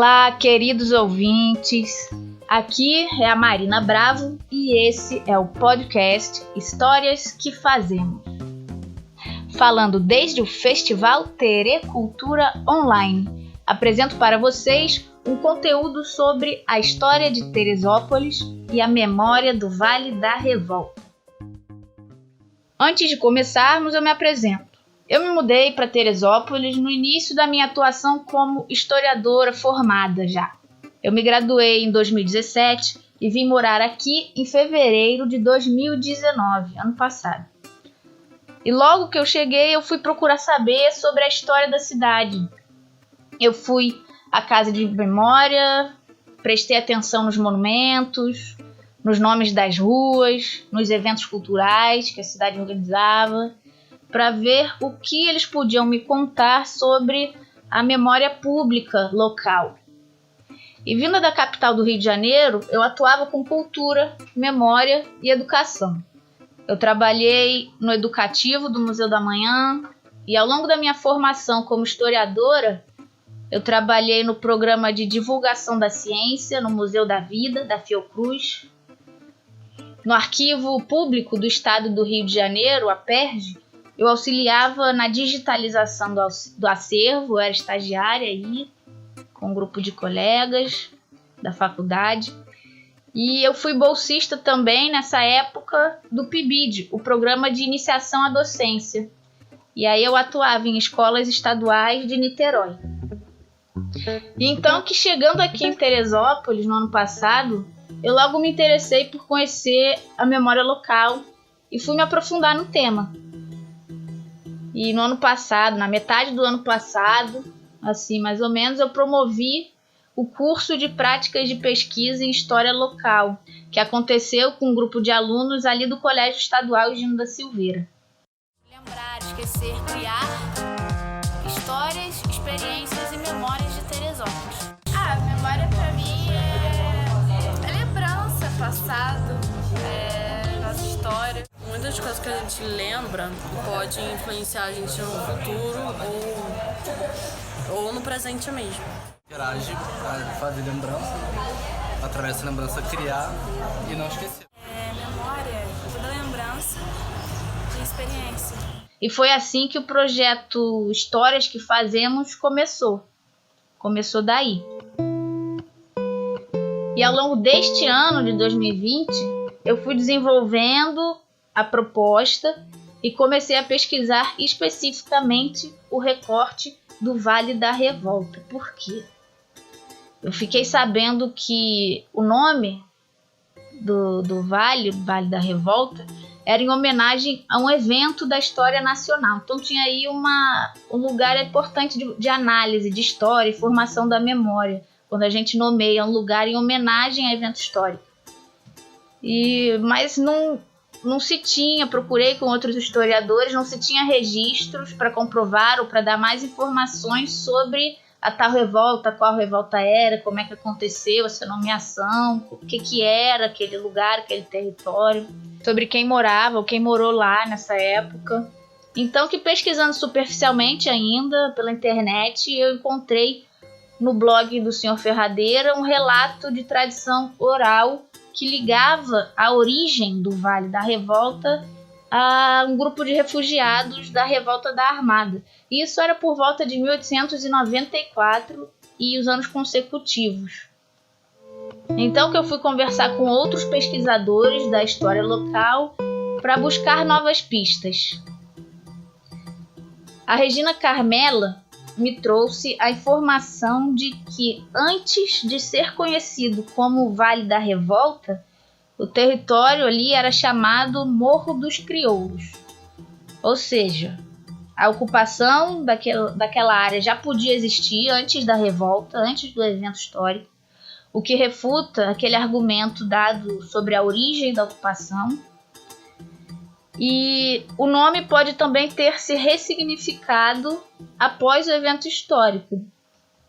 Olá, queridos ouvintes. Aqui é a Marina Bravo e esse é o podcast Histórias que Fazemos. Falando desde o Festival Terê Cultura Online, apresento para vocês um conteúdo sobre a história de Teresópolis e a memória do Vale da Revolta. Antes de começarmos, eu me apresento. Eu me mudei para Teresópolis no início da minha atuação como historiadora formada já. Eu me graduei em 2017 e vim morar aqui em fevereiro de 2019, ano passado. E logo que eu cheguei, eu fui procurar saber sobre a história da cidade. Eu fui à Casa de Memória, prestei atenção nos monumentos, nos nomes das ruas, nos eventos culturais que a cidade organizava, para ver o que eles podiam me contar sobre a memória pública local. E vinda da capital do Rio de Janeiro, eu atuava com cultura, memória e educação. Eu trabalhei no educativo do Museu da Manhã e ao longo da minha formação como historiadora, eu trabalhei no programa de divulgação da ciência no Museu da Vida, da Fiocruz, no Arquivo Público do Estado do Rio de Janeiro, a PERJ. Eu auxiliava na digitalização do acervo, eu era estagiária aí, com um grupo de colegas da faculdade. E eu fui bolsista também nessa época do PIBID, o Programa de Iniciação à Docência. E aí eu atuava em escolas estaduais de Niterói. E então que chegando aqui em Teresópolis no ano passado, eu logo me interessei por conhecer a memória local e fui me aprofundar no tema. E no ano passado, na metade do ano passado, assim mais ou menos, eu promovi o curso de práticas de pesquisa em história local, que aconteceu com um grupo de alunos ali do Colégio Estadual Gino da Silveira. Lembrar, esquecer, criar histórias, experiências e memórias de Teresópolis. Memória pra mim é lembrança, passado, nossa história. Muitas coisas que a gente lembra pode influenciar a gente no futuro ou no presente mesmo. Interage para fazer lembrança, através dessa lembrança criar e não esquecer. Memória é toda lembrança de experiência. E foi assim que o projeto Histórias que Fazemos começou. Começou daí. E ao longo deste ano de 2020, eu fui desenvolvendo a proposta e comecei a pesquisar especificamente o recorte do Vale da Revolta. Por quê? Eu fiquei sabendo que o nome do Vale da Revolta, era em homenagem a um evento da história nacional. Então tinha aí um lugar importante de análise de história e formação da memória, quando a gente nomeia um lugar em homenagem a evento histórico. Mas não se tinha, procurei com outros historiadores, não se tinha registros para comprovar ou para dar mais informações sobre a tal revolta, qual revolta era, como é que aconteceu essa nomeação, o que era aquele lugar, aquele território, sobre quem morava ou quem morou lá nessa época. Então, que pesquisando superficialmente ainda pela internet, eu encontrei no blog do Sr. Ferradeira um relato de tradição oral que ligava a origem do Vale da Revolta a um grupo de refugiados da Revolta da Armada. Isso era por volta de 1894 e os anos consecutivos. Então que eu fui conversar com outros pesquisadores da história local para buscar novas pistas. A Regina Carmela me trouxe a informação de que antes de ser conhecido como Vale da Revolta, o território ali era chamado Morro dos Crioulos. Ou seja, a ocupação daquela área já podia existir antes da revolta, antes do evento histórico, o que refuta aquele argumento dado sobre a origem da ocupação. E o nome pode também ter se ressignificado após o evento histórico.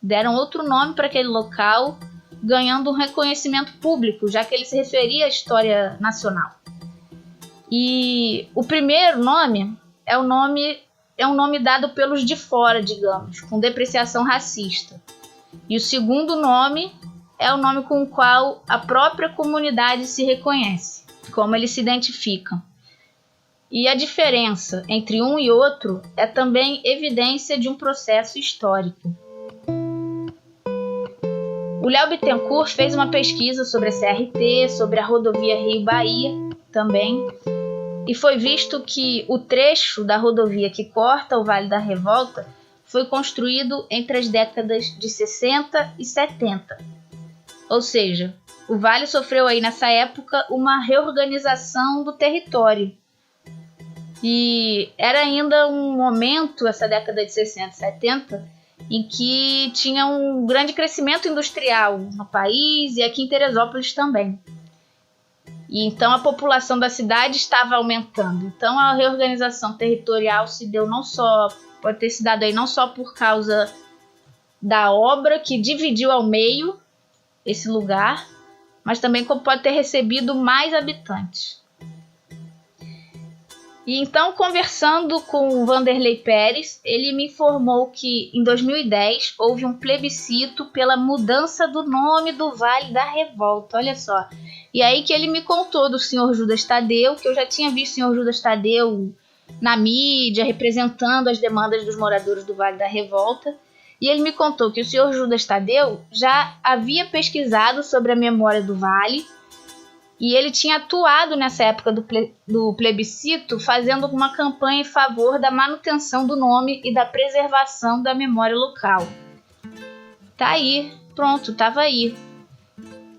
Deram outro nome para aquele local, ganhando um reconhecimento público, já que ele se referia à história nacional. E o primeiro nome é um nome dado pelos de fora, digamos, com depreciação racista. E o segundo nome é o nome com o qual a própria comunidade se reconhece, como eles se identificam. E a diferença entre um e outro é também evidência de um processo histórico. O Léo Bittencourt fez uma pesquisa sobre a CRT, sobre a rodovia Rio-Bahia também, e foi visto que o trecho da rodovia que corta o Vale da Revolta foi construído entre as décadas de 60 e 70. Ou seja, o Vale sofreu aí nessa época uma reorganização do território. E era ainda um momento, essa década de 60 e 70, em que tinha um grande crescimento industrial no país e aqui em Teresópolis também. E então a população da cidade estava aumentando. Então a reorganização territorial se deu pode ter se dado aí não só por causa da obra que dividiu ao meio esse lugar, mas também como pode ter recebido mais habitantes. E então, conversando com o Vanderlei Pérez, ele me informou que em 2010 houve um plebiscito pela mudança do nome do Vale da Revolta, olha só. E aí que ele me contou do senhor Judas Tadeu, que eu já tinha visto o senhor Judas Tadeu na mídia, representando as demandas dos moradores do Vale da Revolta. E ele me contou que o senhor Judas Tadeu já havia pesquisado sobre a memória do Vale, e ele tinha atuado nessa época do plebiscito, fazendo uma campanha em favor da manutenção do nome e da preservação da memória local. Tá aí, pronto, tava aí.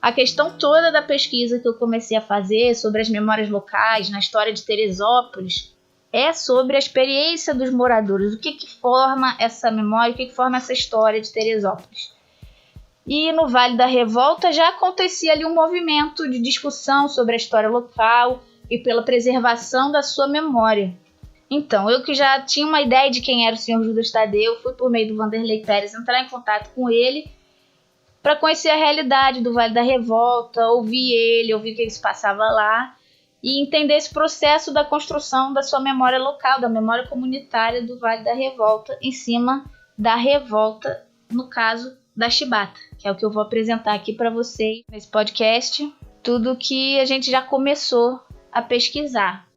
A questão toda da pesquisa que eu comecei a fazer sobre as memórias locais na história de Teresópolis é sobre a experiência dos moradores, o que forma essa memória, o que forma essa história de Teresópolis. E no Vale da Revolta já acontecia ali um movimento de discussão sobre a história local e pela preservação da sua memória. Então, eu que já tinha uma ideia de quem era o senhor Judas Tadeu, fui por meio do Vanderlei Pérez entrar em contato com ele para conhecer a realidade do Vale da Revolta, ouvir o que se passava lá e entender esse processo da construção da sua memória local, da memória comunitária do Vale da Revolta, em cima da revolta, no caso da Chibata, que é o que eu vou apresentar aqui para vocês nesse podcast, tudo que a gente já começou a pesquisar.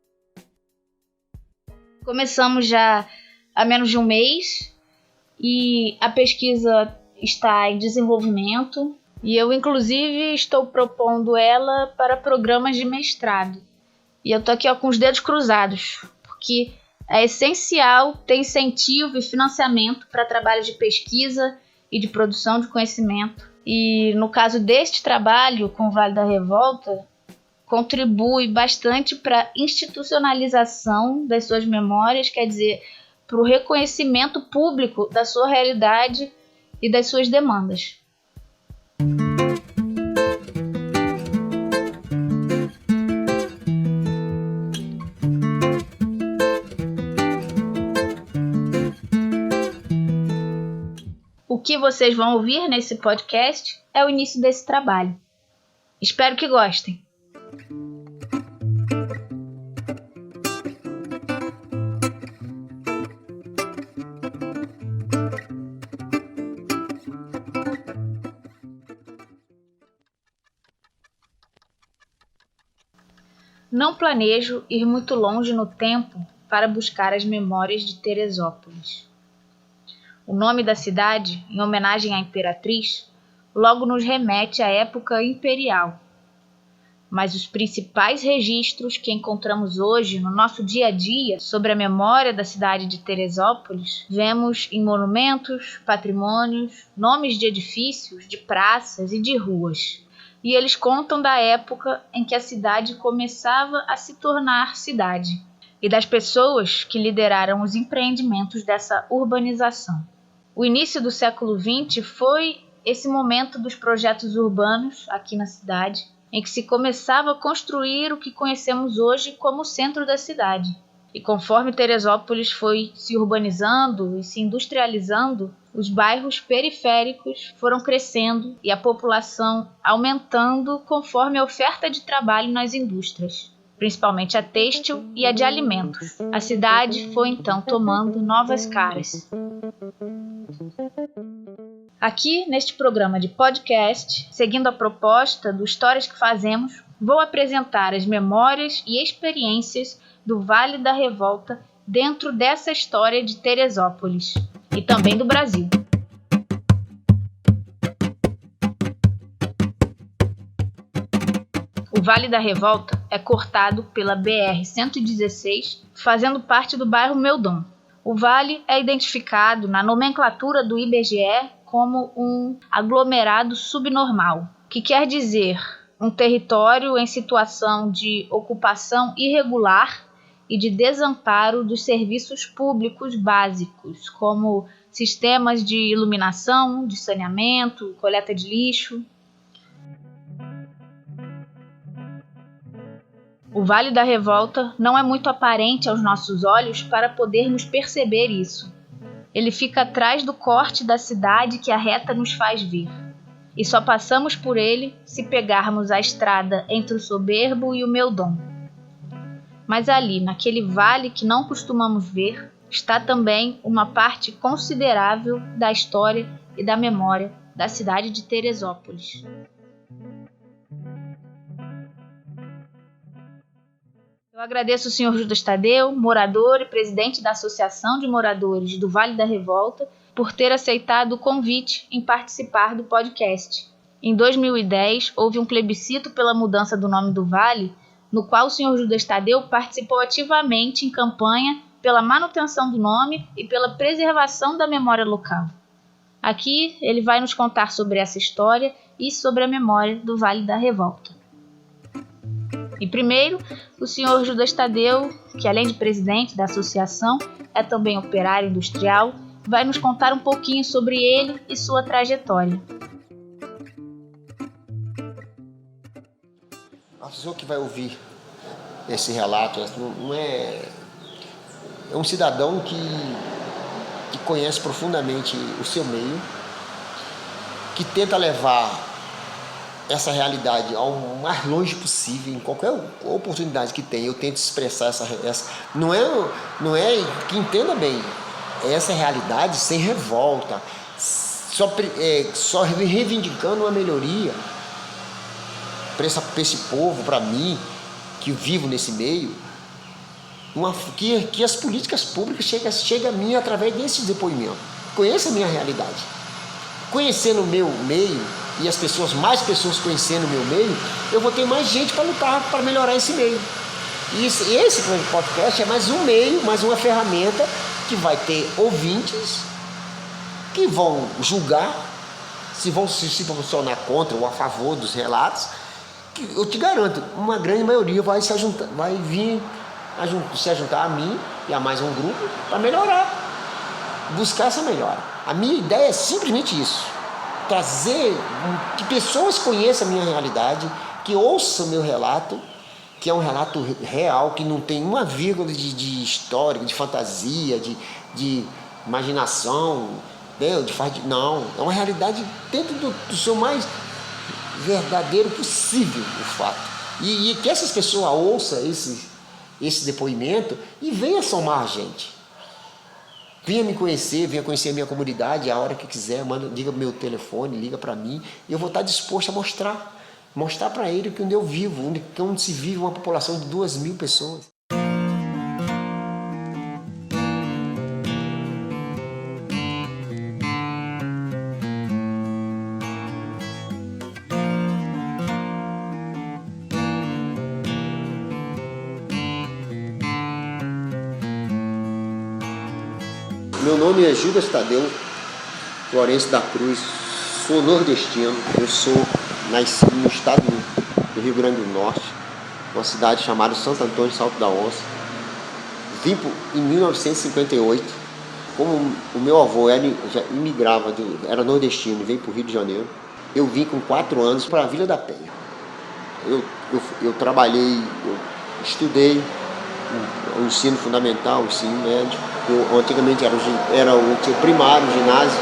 Começamos já há menos de um mês e a pesquisa está em desenvolvimento e eu, inclusive, estou propondo ela para programas de mestrado. E eu tô aqui com os dedos cruzados, porque é essencial ter incentivo e financiamento para trabalho de pesquisa e de produção de conhecimento. E no caso deste trabalho com o Vale da Revolta, contribui bastante para a institucionalização das suas memórias, quer dizer, para o reconhecimento público da sua realidade e das suas demandas. O que vocês vão ouvir nesse podcast é o início desse trabalho. Espero que gostem. Não planejo ir muito longe no tempo para buscar as memórias de Teresópolis. O nome da cidade, em homenagem à imperatriz, logo nos remete à época imperial. Mas os principais registros que encontramos hoje no nosso dia a dia sobre a memória da cidade de Teresópolis, vemos em monumentos, patrimônios, nomes de edifícios, de praças e de ruas. E eles contam da época em que a cidade começava a se tornar cidade e das pessoas que lideraram os empreendimentos dessa urbanização. O início do século XX foi esse momento dos projetos urbanos aqui na cidade, em que se começava a construir o que conhecemos hoje como o centro da cidade. E conforme Teresópolis foi se urbanizando e se industrializando, os bairros periféricos foram crescendo e a população aumentando conforme a oferta de trabalho nas indústrias, principalmente a têxtil e a de alimentos. A cidade foi então tomando novas caras. Aqui, neste programa de podcast, seguindo a proposta do Histórias que Fazemos, vou apresentar as memórias e experiências do Vale da Revolta dentro dessa história de Teresópolis e também do Brasil. O Vale da Revolta é cortado pela BR-116, fazendo parte do bairro Meudon. O vale é identificado na nomenclatura do IBGE como um aglomerado subnormal, que quer dizer um território em situação de ocupação irregular e de desamparo dos serviços públicos básicos, como sistemas de iluminação, de saneamento, coleta de lixo. O Vale da Revolta não é muito aparente aos nossos olhos para podermos perceber isso. Ele fica atrás do corte da cidade que a reta nos faz ver. E só passamos por ele se pegarmos a estrada entre o Soberbo e o Meudon. Mas ali, naquele vale que não costumamos ver, está também uma parte considerável da história e da memória da cidade de Teresópolis. Eu agradeço o Sr. Judas Tadeu, morador e presidente da Associação de Moradores do Vale da Revolta, por ter aceitado o convite em participar do podcast. Em 2010, houve um plebiscito pela mudança do nome do vale, no qual o Sr. Judas Tadeu participou ativamente em campanha pela manutenção do nome e pela preservação da memória local. Aqui ele vai nos contar sobre essa história e sobre a memória do Vale da Revolta. E primeiro, o Sr. Judas Tadeu, que além de presidente da associação, é também operário industrial, vai nos contar um pouquinho sobre ele e sua trajetória. A pessoa que vai ouvir esse relato não é um cidadão que conhece profundamente o seu meio, que tenta levar essa realidade ao mais longe possível, em qualquer oportunidade que tem, eu tento expressar essa não é que entenda bem, é essa realidade sem revolta, só reivindicando uma melhoria para esse povo, para mim, que vivo nesse meio, que as políticas públicas chegam a mim através desses depoimentos. Conheça a minha realidade. Conhecendo o meu meio, e mais pessoas conhecendo o meu meio, eu vou ter mais gente para lutar para melhorar esse meio. E esse podcast é mais um meio, mais uma ferramenta que vai ter ouvintes que vão julgar se vão se posicionar contra ou a favor dos relatos. Que eu te garanto, uma grande maioria vai se juntar a mim e a mais um grupo para melhorar, buscar essa melhora. A minha ideia é simplesmente isso. Trazer que pessoas conheçam a minha realidade, que ouçam o meu relato, que é um relato real, que não tem uma vírgula de história, de fantasia, de imaginação, não, é uma realidade dentro do seu mais verdadeiro possível, o fato. E que essas pessoas ouçam esse depoimento e venham somar a gente. Venha me conhecer, venha conhecer a minha comunidade, a hora que quiser, liga meu telefone, liga para mim, e eu vou estar disposto a mostrar para ele que onde eu vivo, onde se vive uma população de 2.000 pessoas. Meu nome é Judas Tadeu Florencio da Cruz, sou nordestino, eu sou nascido no estado do Rio Grande do Norte, uma cidade chamada Santo Antônio Salto da Onça. Vim em 1958, como o meu avô já imigrava, era nordestino e veio para o Rio de Janeiro, eu vim com 4 anos para a Vila da Penha. Eu trabalhei, eu estudei o ensino fundamental, o ensino médio. Antigamente era o primário, o ginásio,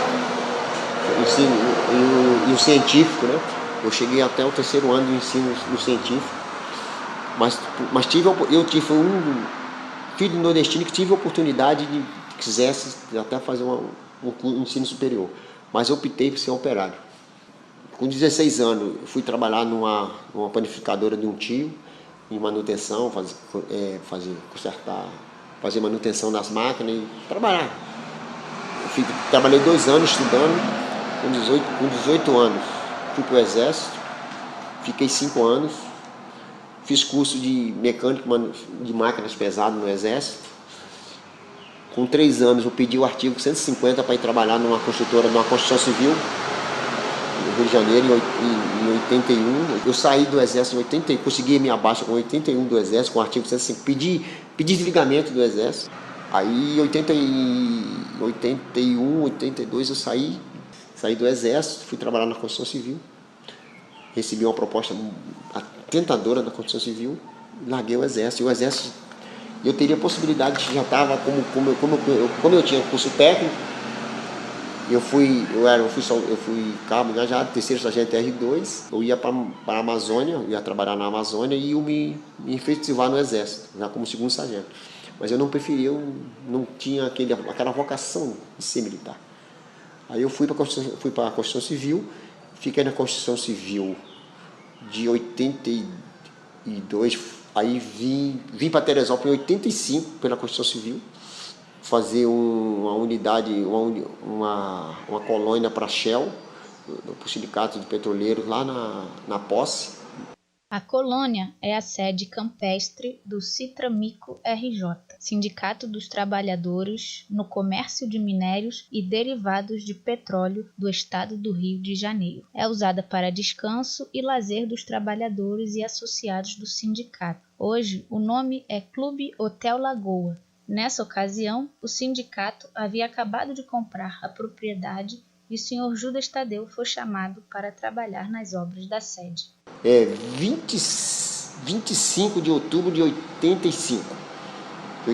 e o científico, né? Eu cheguei até o 3º ano do ensino no científico, mas eu tive um filho nordestino que tive a oportunidade de quisesse até fazer um ensino superior. mas eu optei por ser operário. Com 16 anos, eu fui trabalhar numa panificadora de um tio, em manutenção, fazer manutenção das máquinas e trabalhar. Trabalhei 2 anos estudando, com 18 anos fui para o Exército, fiquei 5 anos, fiz curso de mecânico de máquinas pesadas no Exército. Com 3 anos eu pedi o artigo 150 para ir trabalhar numa construtora, numa construção civil, no Rio de Janeiro, em 81. Eu saí do Exército em 80, consegui minha baixa com 81 do Exército, com o artigo 150, pedi desligamento do Exército. Aí em 81, 82 eu saí do Exército, fui trabalhar na construção civil. Recebi uma proposta tentadora da construção civil, larguei o Exército. E o Exército, eu teria a possibilidade, já estava, como eu tinha curso técnico, eu fui cabo engajado, terceiro sargento R2, eu ia para a Amazônia, eu ia trabalhar na Amazônia e eu me efetivar no Exército, já como segundo sargento. Mas eu não preferia, eu não tinha aquela vocação de ser militar. Aí eu fui para a construção civil, fiquei na construção civil de 82, aí vim para Teresópolis em 85 pela construção civil, fazer uma unidade, uma colônia para a Shell, para o sindicato de petroleiros lá na Posse. A colônia é a sede campestre do Citramico RJ, Sindicato dos Trabalhadores no Comércio de Minérios e Derivados de Petróleo do Estado do Rio de Janeiro. É usada para descanso e lazer dos trabalhadores e associados do sindicato. Hoje, o nome é Clube Hotel Lagoa. Nessa ocasião, o sindicato havia acabado de comprar a propriedade e o Sr. Judas Tadeu foi chamado para trabalhar nas obras da sede. 25 de outubro de 85. Eu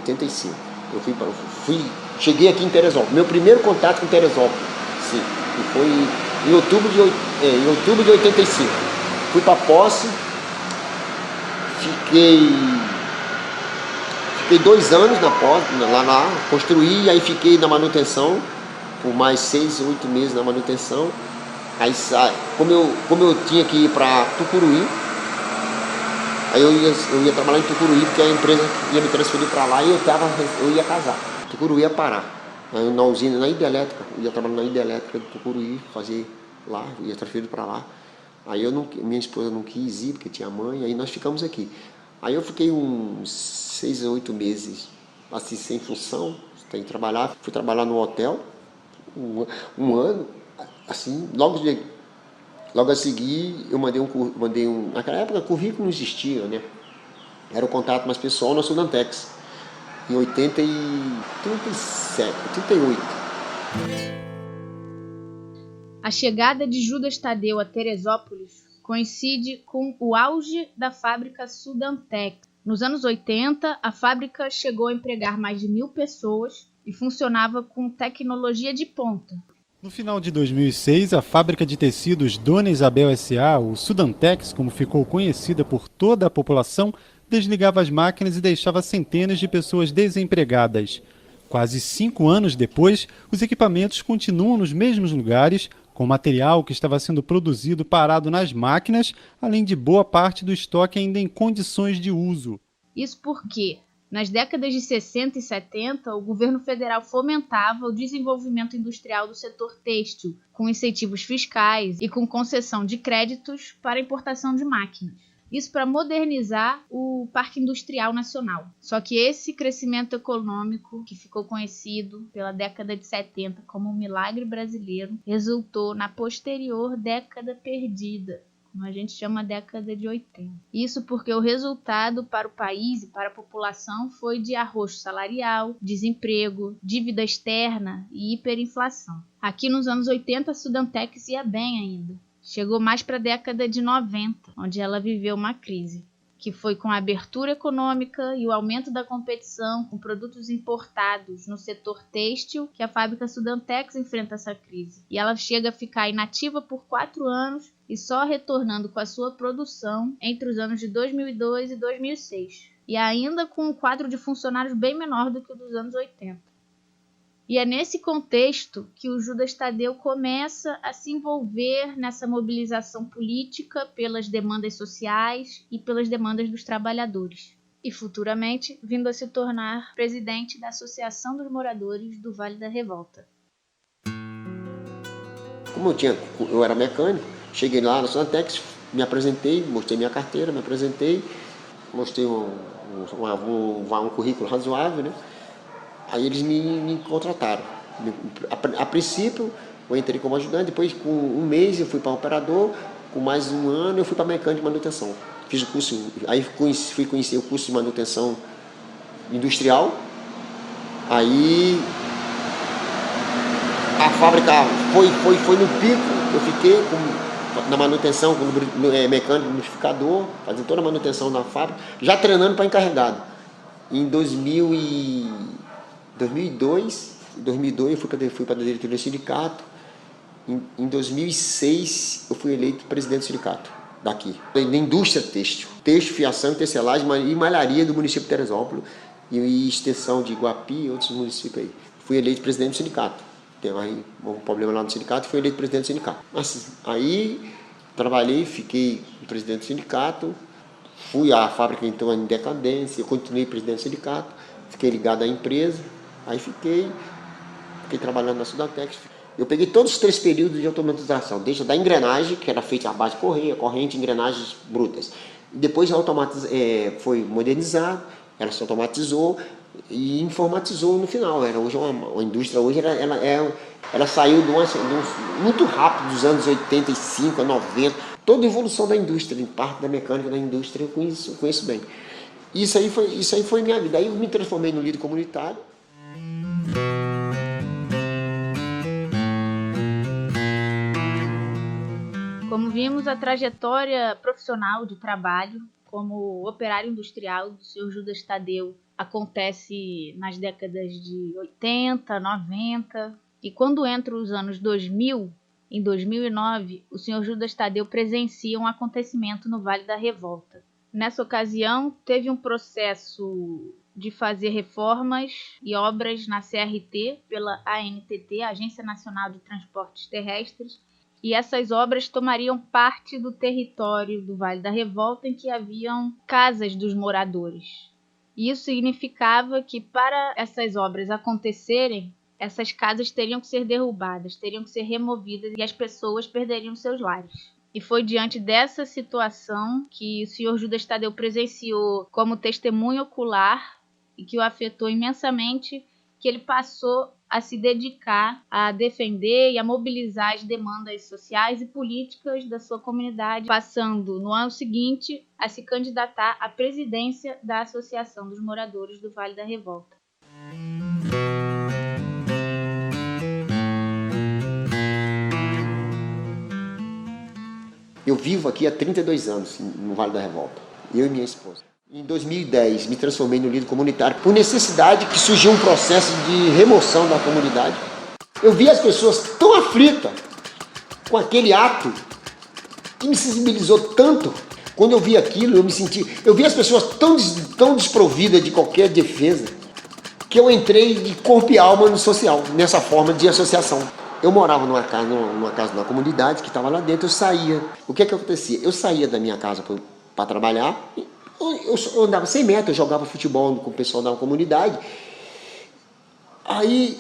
cheguei aqui em Teresópolis. Meu primeiro contato com Teresópolis, sim, e foi em outubro de 85. Fui para Posse, fiquei 2 anos na Posse, lá construí, aí fiquei na manutenção por mais 6 ou 8 meses na manutenção. Aí, como eu tinha que ir para Tucuruí, aí eu ia trabalhar em Tucuruí, porque a empresa ia me transferir para lá e eu ia casar. Tucuruí ia parar. Aí na usina, na hidrelétrica, eu ia trabalhar na hidrelétrica de Tucuruí, fazer lá, eu ia transferido para lá. Aí minha esposa não quis ir, porque tinha mãe, aí nós ficamos aqui. Aí eu fiquei uns 6 ou 8 meses assim, sem função, sem trabalhar. Fui trabalhar no hotel, um ano. Assim, logo a seguir, eu mandei naquela época, currículo não existia, né? Era o contato mais pessoal na Sudantex, em 88. A chegada de Judas Tadeu a Teresópolis coincide com o auge da fábrica Sudantex. Nos anos 80, a fábrica chegou a empregar mais de 1.000 pessoas e funcionava com tecnologia de ponta. No final de 2006, a fábrica de tecidos Dona Isabel S.A., o Sudantex, como ficou conhecida por toda a população, desligava as máquinas e deixava centenas de pessoas desempregadas. Quase 5 anos depois, os equipamentos continuam nos mesmos lugares, com material que estava sendo produzido parado nas máquinas, além de boa parte do estoque ainda em condições de uso. Isso porque, nas décadas de 60 e 70, o governo federal fomentava o desenvolvimento industrial do setor têxtil, com incentivos fiscais e com concessão de créditos para importação de máquinas. Isso para modernizar o parque industrial nacional. Só que esse crescimento econômico, que ficou conhecido pela década de 70 como um milagre brasileiro, resultou na posterior década perdida, como a gente chama a década de 80. Isso porque o resultado para o país e para a população foi de arroxo salarial, desemprego, dívida externa e hiperinflação. Aqui nos anos 80 a Sudantex ia bem ainda. Chegou mais para a década de 90, onde ela viveu uma crise, que foi com a abertura econômica e o aumento da competição com produtos importados no setor têxtil que a fábrica Sudantex enfrenta essa crise. E ela chega a ficar inativa por 4 anos e só retornando com a sua produção entre os anos de 2002 e 2006. E ainda com um quadro de funcionários bem menor do que o dos anos 80. E é nesse contexto que o Judas Tadeu começa a se envolver nessa mobilização política pelas demandas sociais e pelas demandas dos trabalhadores. E futuramente vindo a se tornar presidente da Associação dos Moradores do Vale da Revolta. Como eu era mecânico, cheguei lá na Sudantex, me apresentei, mostrei minha carteira, mostrei um currículo razoável, né? Aí eles me contrataram. A princípio, eu entrei como ajudante, depois com um mês eu fui para operador, com mais um ano eu fui para mecânico de manutenção. Fiz o curso, aí fui conhecer o curso de manutenção industrial. Aí a fábrica foi no pico, eu fiquei na manutenção, mecânico, lubrificador, fazendo toda a manutenção na fábrica, já treinando para encarregado. Em 2002 eu fui para a diretoria do sindicato. Em 2006 eu fui eleito presidente do sindicato daqui, da indústria têxtil, fiação e tecelagem e malharia do município de Teresópolis e extensão de Iguapi e outros municípios aí. Fui eleito presidente do sindicato. Teve aí um problema lá no sindicato e fui eleito presidente do sindicato. Aí trabalhei, fiquei presidente do sindicato, fui à fábrica então em decadência, eu continuei presidente do sindicato, fiquei ligado à empresa, aí fiquei trabalhando na Sudantex. Eu peguei todos os 3 períodos de automatização, desde da engrenagem, que era feita à base de corrente, engrenagens brutas. Depois foi modernizado, ela se automatizou e informatizou no final. Hoje a indústria hoje ela saiu muito rápido dos anos 85 a 90. Toda a evolução da indústria, em parte da mecânica da indústria, eu conheço bem. Isso aí foi minha vida. Aí eu me transformei no líder comunitário. Como vimos, a trajetória profissional de trabalho como operário industrial do Sr. Judas Tadeu acontece nas décadas de 80, 90, e quando entra os anos 2000, em 2009, o Sr. Judas Tadeu presencia um acontecimento no Vale da Revolta. Nessa ocasião, teve um processo de fazer reformas e obras na CRT pela ANTT, Agência Nacional de Transportes Terrestres, e essas obras tomariam parte do território do Vale da Revolta em que haviam casas dos moradores. Isso significava que para essas obras acontecerem, essas casas teriam que ser derrubadas, teriam que ser removidas e as pessoas perderiam seus lares. E foi diante dessa situação que o Sr. Judas Tadeu presenciou como testemunho ocular e que o afetou imensamente, que ele passou a se dedicar a defender e a mobilizar as demandas sociais e políticas da sua comunidade, passando no ano seguinte a se candidatar à presidência da Associação dos Moradores do Vale da Revolta. Eu vivo aqui há 32 anos no Vale da Revolta, eu e minha esposa. Em 2010 me transformei no líder comunitário por necessidade que surgiu um processo de remoção da comunidade. Eu vi as pessoas tão aflitas com aquele ato que me sensibilizou tanto. Quando eu vi aquilo, eu vi as pessoas tão desprovidas de qualquer defesa que eu entrei de corpo e alma no social, nessa forma de associação. Eu morava numa casa na comunidade que estava lá dentro, eu saía. O que acontecia? Eu saía da minha casa para trabalhar. Eu andava 100 metros, eu jogava futebol com o pessoal da comunidade. Aí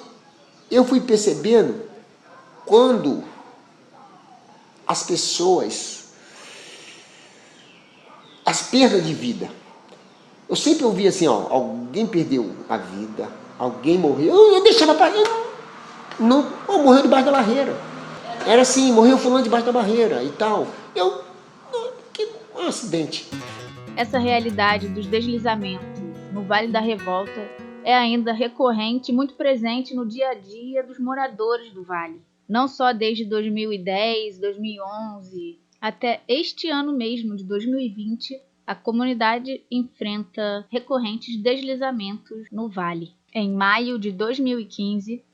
eu fui percebendo quando as pessoas, as perdas de vida. Eu sempre ouvia assim, alguém perdeu a vida, alguém morreu. Eu deixava para morreu debaixo da barreira. Era assim, morreu fulano debaixo da barreira e tal. Um acidente. Essa realidade dos deslizamentos no Vale da Revolta é ainda recorrente e muito presente no dia a dia dos moradores do Vale. Não só desde 2010, 2011, até este ano mesmo, de 2020, a comunidade enfrenta recorrentes deslizamentos no Vale. Em maio de 2015,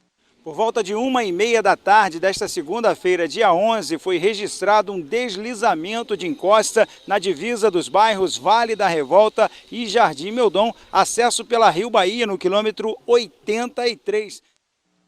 por volta de 1h30 da tarde desta segunda-feira, dia 11, foi registrado um deslizamento de encosta na divisa dos bairros Vale da Revolta e Jardim Meudon, acesso pela Rio Bahia, no quilômetro 83.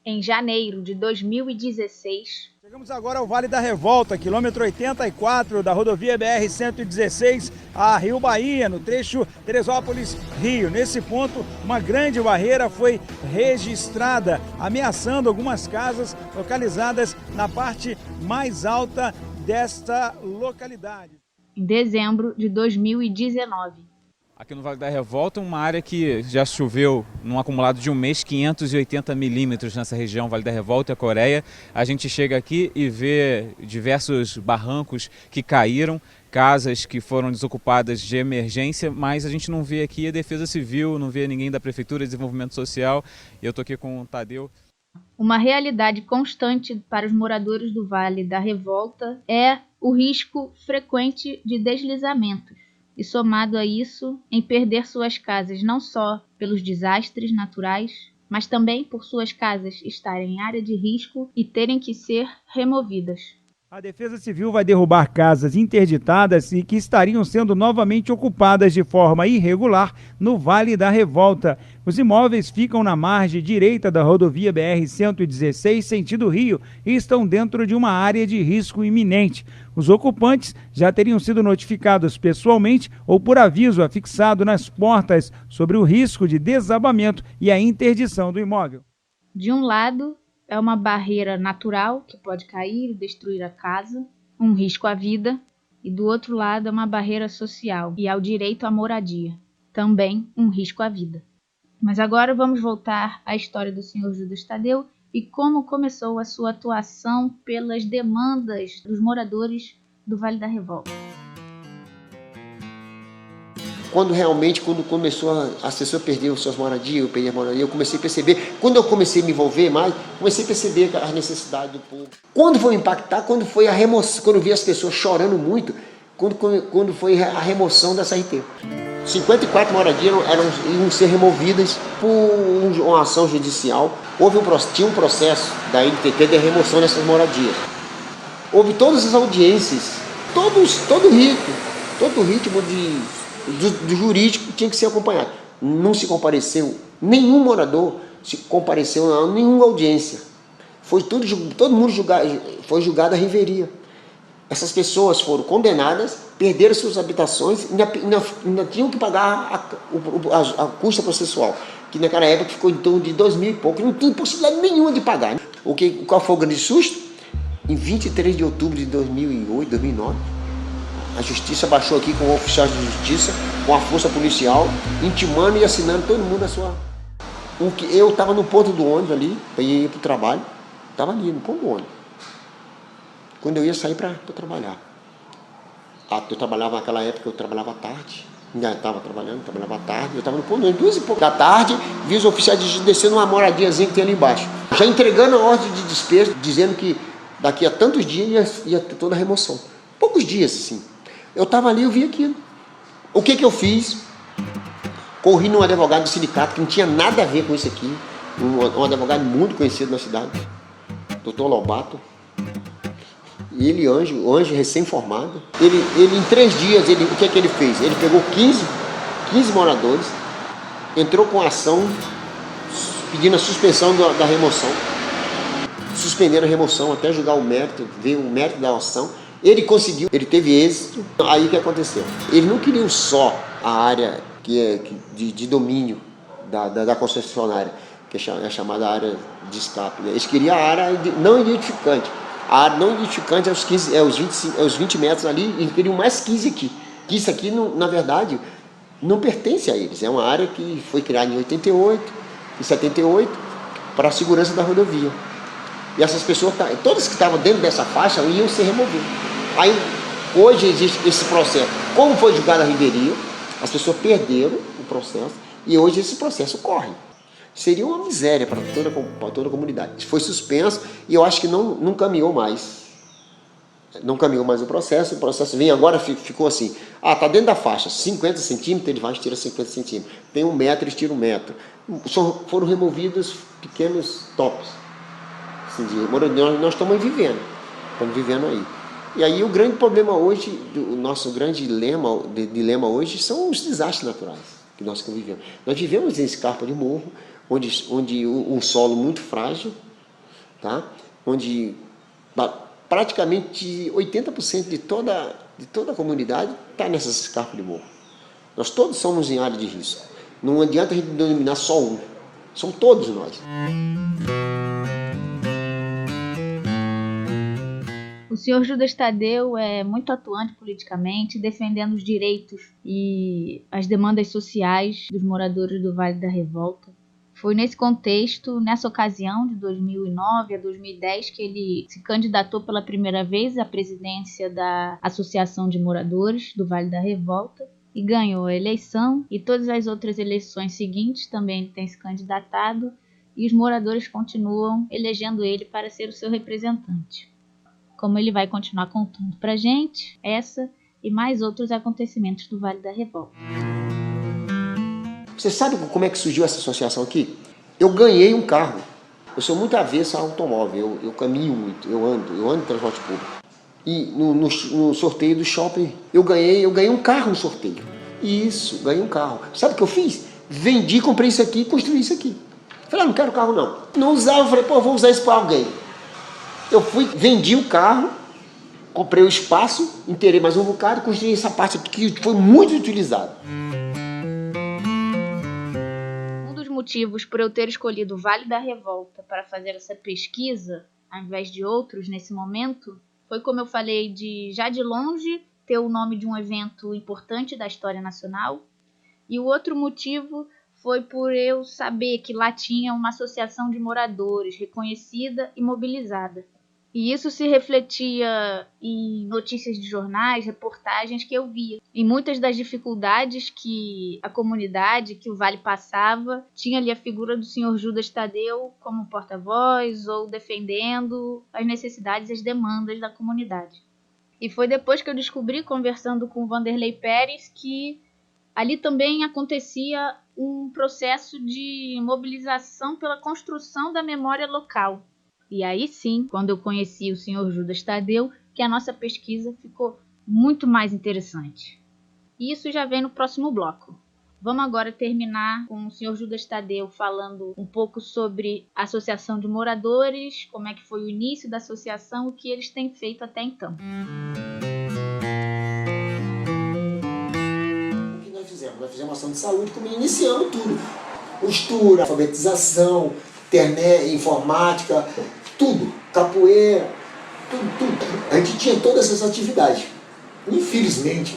em janeiro de 2016. Chegamos agora ao Vale da Revolta, quilômetro 84 da rodovia BR-116 a Rio Bahia, no trecho Teresópolis-Rio. Nesse ponto, uma grande barreira foi registrada, ameaçando algumas casas localizadas na parte mais alta desta localidade. Em dezembro de 2019. Aqui no Vale da Revolta, uma área que já choveu num acumulado de um mês, 580 milímetros nessa região, Vale da Revolta e a Coreia. A gente chega aqui e vê diversos barrancos que caíram, casas que foram desocupadas de emergência, mas a gente não vê aqui a Defesa Civil, não vê ninguém da Prefeitura de Desenvolvimento Social. E eu estou aqui com o Tadeu. Uma realidade constante para os moradores do Vale da Revolta é o risco frequente de deslizamentos. E somado a isso, em perder suas casas não só pelos desastres naturais, mas também por suas casas estarem em área de risco e terem que ser removidas. A Defesa Civil vai derrubar casas interditadas e que estariam sendo novamente ocupadas de forma irregular no Vale da Revolta. Os imóveis ficam na margem direita da rodovia BR-116, sentido Rio, e estão dentro de uma área de risco iminente. Os ocupantes já teriam sido notificados pessoalmente ou por aviso afixado nas portas sobre o risco de desabamento e a interdição do imóvel. De um lado, é uma barreira natural que pode cair e destruir a casa, um risco à vida, e do outro lado é uma barreira social e ao direito à moradia, também um risco à vida. Mas agora vamos voltar à história do Sr. Judas Tadeu e como começou a sua atuação pelas demandas dos moradores do Vale da Revolta. Quando começou as pessoas perderam suas moradias, eu perdi a moradia, eu comecei a perceber, quando eu comecei a me envolver mais, comecei a perceber as necessidades do povo. Quando foi impactar, quando foi a remoção, quando eu vi as pessoas chorando muito, quando foi a remoção dessa RT. 54 moradias iam ser removidas por uma ação judicial. Tinha um processo da NTT de remoção dessas moradias. Houve todas as audiências, todo o ritmo do jurídico tinha que ser acompanhado. Não se compareceu, nenhum morador se compareceu a nenhuma audiência. Todo mundo foi julgado a reveria. Essas pessoas foram condenadas, perderam suas habitações e ainda tinham que pagar a custa processual, que naquela época ficou em torno de 2.000 e pouco, não tinha possibilidade nenhuma de pagar. Qual foi o grande susto? Em 23 de outubro de 2008, 2009, a justiça baixou aqui com o oficial de justiça, com a força policial, intimando e assinando todo mundo a sua... Eu estava no ponto do ônibus ali, para ir para o trabalho, estava ali no ponto do ônibus. Quando eu ia sair para trabalhar. Eu trabalhava naquela época, eu trabalhava à tarde, ainda estava trabalhando, trabalhava à tarde, eu estava no ponto do ônibus, 2h pouco da tarde, vi os oficiais de justiça descendo uma moradiazinha que tem ali embaixo. Já entregando a ordem de despejo, dizendo que daqui a tantos dias ia ter toda a remoção. Poucos dias, assim. Eu estava ali, eu vi aquilo. O que eu corri num advogado do sindicato que não tinha nada a ver com isso aqui, um advogado muito conhecido na cidade, Dr. Lobato. Ele, anjo recém-formado, ele em 3 dias, o que ele fez? Ele pegou 15 moradores, entrou com ação pedindo a suspensão da remoção, suspendendo a remoção até julgar o mérito, ver o mérito da ação. Ele conseguiu, ele teve êxito. Aí o que aconteceu? Ele não queria só a área de domínio da concessionária, que é chamada área de escape, né? Eles queriam a área não identificante. A área não identificante é os 20 metros ali, e queriam mais 15 aqui. Isso aqui, na verdade, não pertence a eles. É uma área que foi criada em 88, em 78, para a segurança da rodovia. E essas pessoas, todas que estavam dentro dessa faixa, iam ser removidas. Aí, hoje existe esse processo. Como foi julgada a reveria, as pessoas perderam o processo, e hoje esse processo corre. Seria uma miséria para toda a comunidade. Foi suspenso e eu acho que não caminhou mais. Não caminhou mais o processo vem agora, ficou assim. Tá dentro da faixa, 50 centímetros, ele vai e tira 50 centímetros. Tem 1 metro, eles tiram 1 metro. Foram removidos pequenos tops. Assim, nós estamos vivendo aí. E aí o grande problema hoje, o nosso grande dilema hoje são os desastres naturais que nós convivemos. Nós vivemos em escarpa de morro, onde um solo muito frágil, tá? Onde praticamente 80% de toda a comunidade está nessas escarpas de morro. Nós todos somos em área de risco. Não adianta a gente denominar só um. São todos nós. O senhor Judas Tadeu é muito atuante politicamente, defendendo os direitos e as demandas sociais dos moradores do Vale da Revolta. Foi nesse contexto, nessa ocasião, de 2009 a 2010, que ele se candidatou pela primeira vez à presidência da Associação de Moradores do Vale da Revolta e ganhou a eleição, e todas as outras eleições seguintes também ele tem se candidatado, e os moradores continuam elegendo ele para ser o seu representante. Como ele vai continuar contando pra gente essa e mais outros acontecimentos do Vale da Revolta. Você sabe como é que surgiu essa associação aqui? Eu ganhei um carro. Eu sou muito avesso a automóvel, eu caminho muito, eu ando em transporte público. E no sorteio do shopping, eu ganhei um carro no sorteio. Isso, ganhei um carro. Sabe o que eu fiz? Vendi, comprei isso aqui e construí isso aqui. Falei, não quero carro não. Não usava, falei, vou usar isso para alguém. Eu vendi o carro, comprei o espaço, inteirei mais um bocado e construí essa parte aqui que foi muito utilizada. Um dos motivos por eu ter escolhido o Vale da Revolta para fazer essa pesquisa, ao invés de outros nesse momento, foi como eu falei de, já de longe, ter o nome de um evento importante da história nacional. E o outro motivo foi por eu saber que lá tinha uma associação de moradores reconhecida e mobilizada. E isso se refletia em notícias de jornais, reportagens que eu via. Em muitas das dificuldades que a comunidade, que o Vale passava, tinha ali a figura do senhor Judas Tadeu como porta-voz ou defendendo as necessidades e as demandas da comunidade. E foi depois que eu descobri, conversando com o Vanderlei Pérez, que ali também acontecia um processo de mobilização pela construção da memória local. E aí sim, quando eu conheci o senhor Judas Tadeu, que a nossa pesquisa ficou muito mais interessante. E isso já vem no próximo bloco. Vamos agora terminar com o senhor Judas Tadeu falando um pouco sobre a Associação de Moradores, como é que foi o início da associação, o que eles têm feito até então. O que nós fizemos? Nós fizemos ação de saúde, como iniciando tudo. Costura, alfabetização, internet, informática, tudo, capoeira, tudo. A gente tinha todas essas atividades. Infelizmente,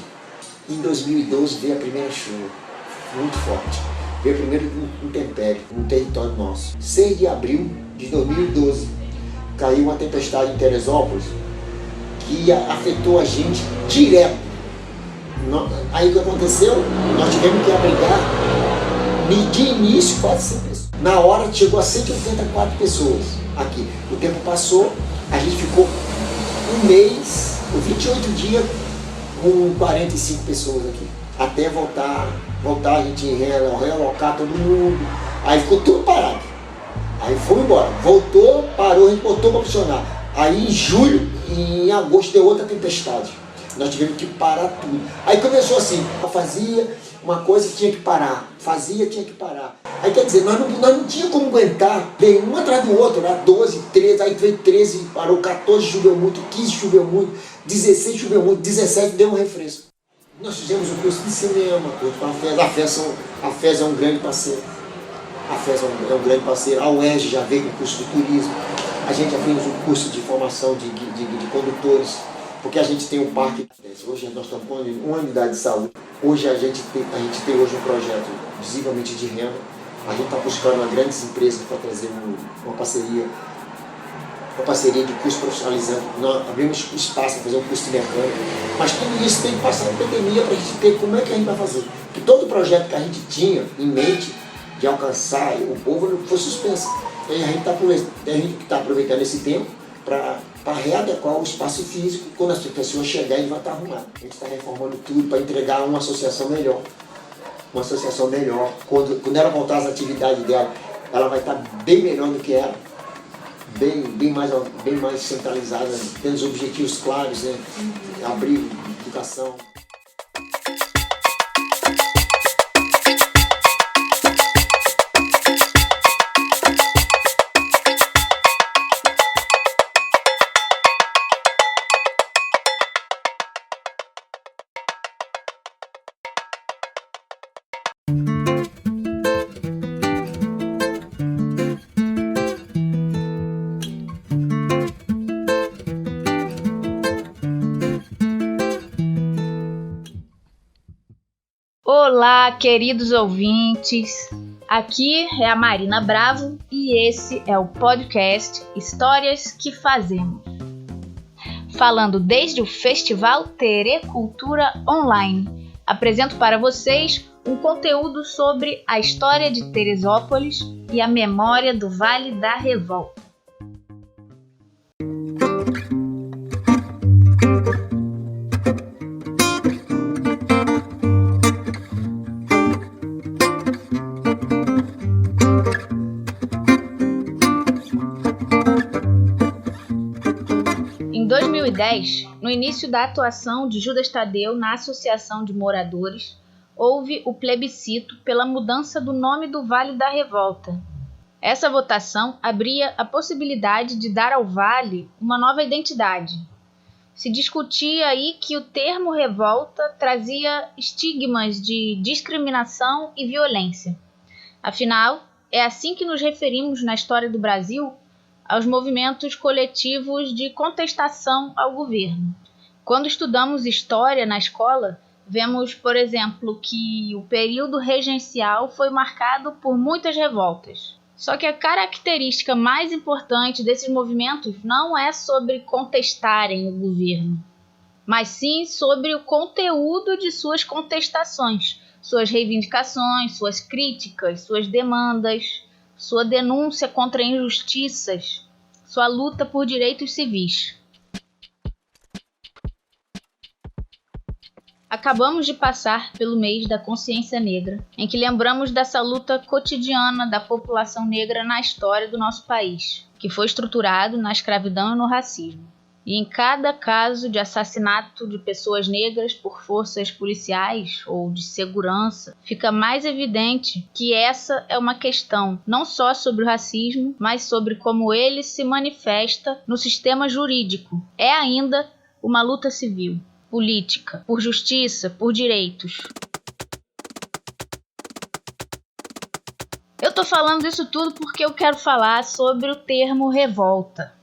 em 2012 veio a primeira chuva, muito forte. Veio a primeira intempérie no território nosso. 6 de abril de 2012, caiu uma tempestade em Teresópolis que afetou a gente direto. Aí o que aconteceu? Nós tivemos que abrigar, de início, quase 100 pessoas. Na hora chegou a 184 pessoas aqui. O tempo passou, a gente ficou um mês, 28 dias, com 45 pessoas aqui. Até voltar a gente realocar todo mundo. Aí ficou tudo parado. Aí foi embora. Voltou, parou, a gente botou para funcionar. Aí em julho e em agosto deu outra tempestade. Nós tivemos que parar tudo. Aí começou assim, fazia uma coisa, tinha que parar. Fazia, tinha que parar. Aí quer dizer, nós não tínhamos como aguentar, veio um atrás do outro, né? 12, 13, aí veio 13, parou, 14 choveu muito, 15 choveu muito, 16 choveu muito, 17 deu um refresco. Nós fizemos um curso de cinema, a FES é um grande parceiro. A FES é um grande parceiro, a UERJ já veio com o curso de turismo, a gente já fez um curso de formação de condutores, porque a gente tem um parque. Hoje nós estamos com uma unidade de saúde. Hoje a gente tem hoje um projeto visivelmente de renda. A gente está buscando grandes empresas para trazer uma parceria de curso profissionalizante. Nós abrimos espaço para fazer um curso de mecânica. Mas tudo isso tem que passar na pandemia para a gente ter como é que a gente vai fazer. Porque todo projeto que a gente tinha em mente de alcançar o povo foi suspenso. E a gente está aproveitando esse tempo para readequar o espaço físico. Quando as pessoas chegarem, vai estar arrumado. A gente está reformando tudo para entregar uma associação melhor. Uma associação melhor. Quando ela voltar às atividades dela, ela vai estar bem melhor do que era. Bem mais centralizada, tendo os objetivos claros, né? Abrigo, educação. Olá, queridos ouvintes! Aqui é a Marina Bravo e esse é o podcast Histórias que Fazemos. Falando desde o Festival Terê Cultura Online, apresento para vocês um conteúdo sobre a história de Teresópolis e a memória do Vale da Revolta. Em 2010, no início da atuação de Judas Tadeu na Associação de Moradores, houve o plebiscito pela mudança do nome do Vale da Revolta. Essa votação abria a possibilidade de dar ao vale uma nova identidade. Se discutia aí que o termo revolta trazia estigmas de discriminação e violência. Afinal, é assim que nos referimos na história do Brasil aos movimentos coletivos de contestação ao governo. Quando estudamos história na escola, vemos, por exemplo, que o período regencial foi marcado por muitas revoltas. Só que a característica mais importante desses movimentos não é sobre contestarem o governo, mas sim sobre o conteúdo de suas contestações, suas reivindicações, suas críticas, suas demandas, sua denúncia contra injustiças, sua luta por direitos civis. Acabamos de passar pelo mês da consciência negra, em que lembramos dessa luta cotidiana da população negra na história do nosso país, que foi estruturado na escravidão e no racismo. E em cada caso de assassinato de pessoas negras por forças policiais ou de segurança, fica mais evidente que essa é uma questão não só sobre o racismo, mas sobre como ele se manifesta no sistema jurídico. É ainda uma luta civil, política, por justiça, por direitos. Eu tô falando isso tudo porque eu quero falar sobre o termo revolta,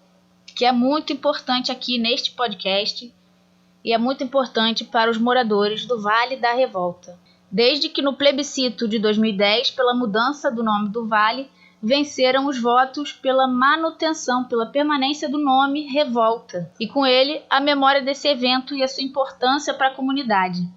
que é muito importante aqui neste podcast e é muito importante para os moradores do Vale da Revolta. Desde que no plebiscito de 2010, pela mudança do nome do vale, venceram os votos pela manutenção, pela permanência do nome Revolta, e com ele a memória desse evento e a sua importância para a comunidade.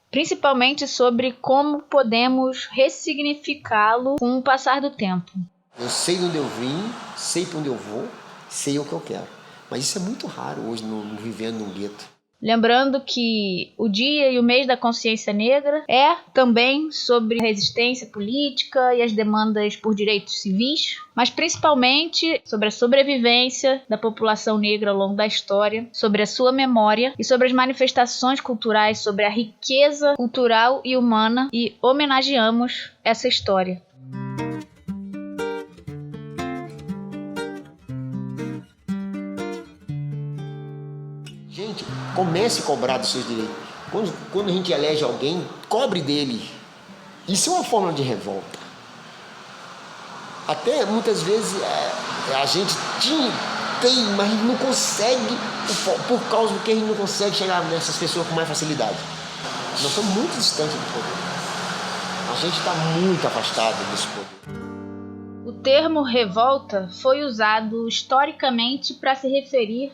Principalmente sobre como podemos ressignificá-lo com o passar do tempo. Eu sei de onde eu vim, sei para onde eu vou, sei o que eu quero. Mas isso é muito raro hoje, vivendo num gueto. Lembrando que o Dia e o Mês da Consciência Negra é também sobre resistência política e as demandas por direitos civis, mas principalmente sobre a sobrevivência da população negra ao longo da história, sobre a sua memória e sobre as manifestações culturais, sobre a riqueza cultural e humana, e homenageamos essa história. Gente, comece a cobrar dos seus direitos. Quando a gente elege alguém, cobre dele. Isso é uma forma de revolta. Até muitas vezes a gente tem, mas não consegue, por causa do que a gente não consegue chegar nessas pessoas com mais facilidade. Nós estamos muito distantes do poder. A gente está muito afastado desse poder. O termo revolta foi usado historicamente para se referir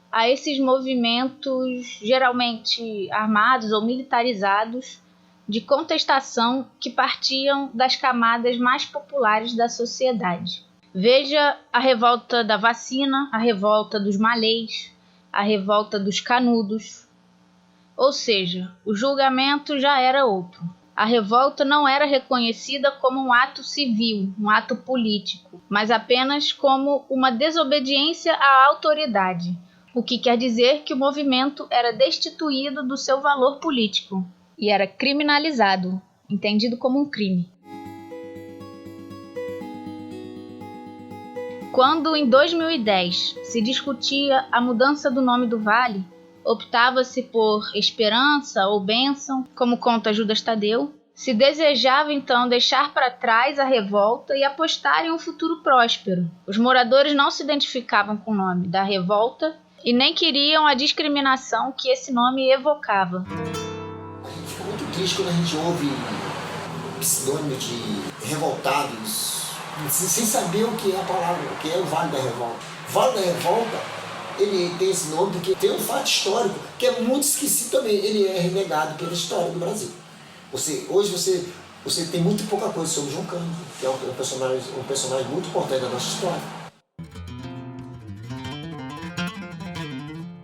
a esses movimentos geralmente armados ou militarizados de contestação que partiam das camadas mais populares da sociedade. Veja a revolta da vacina, a revolta dos malês, a revolta dos canudos. Ou seja, o julgamento já era outro. A revolta não era reconhecida como um ato civil, um ato político, mas apenas como uma desobediência à autoridade, o que quer dizer que o movimento era destituído do seu valor político e era criminalizado, entendido como um crime. Quando em 2010 se discutia a mudança do nome do vale, optava-se por Esperança ou Bênção, como conta Judas Tadeu, Se desejava então deixar para trás a revolta e apostar em um futuro próspero. Os moradores não se identificavam com o nome da revolta e nem queriam a discriminação que esse nome evocava. A gente fica muito triste quando a gente ouve pseudônimo de revoltados, sem saber o que é a palavra, o que é o Vale da Revolta. O Vale da Revolta, ele tem esse nome porque tem um fato histórico que é muito esquecido também. Ele é renegado pela história do Brasil. Hoje você tem muito pouca coisa sobre João Cândido, que é um personagem muito importante da nossa história.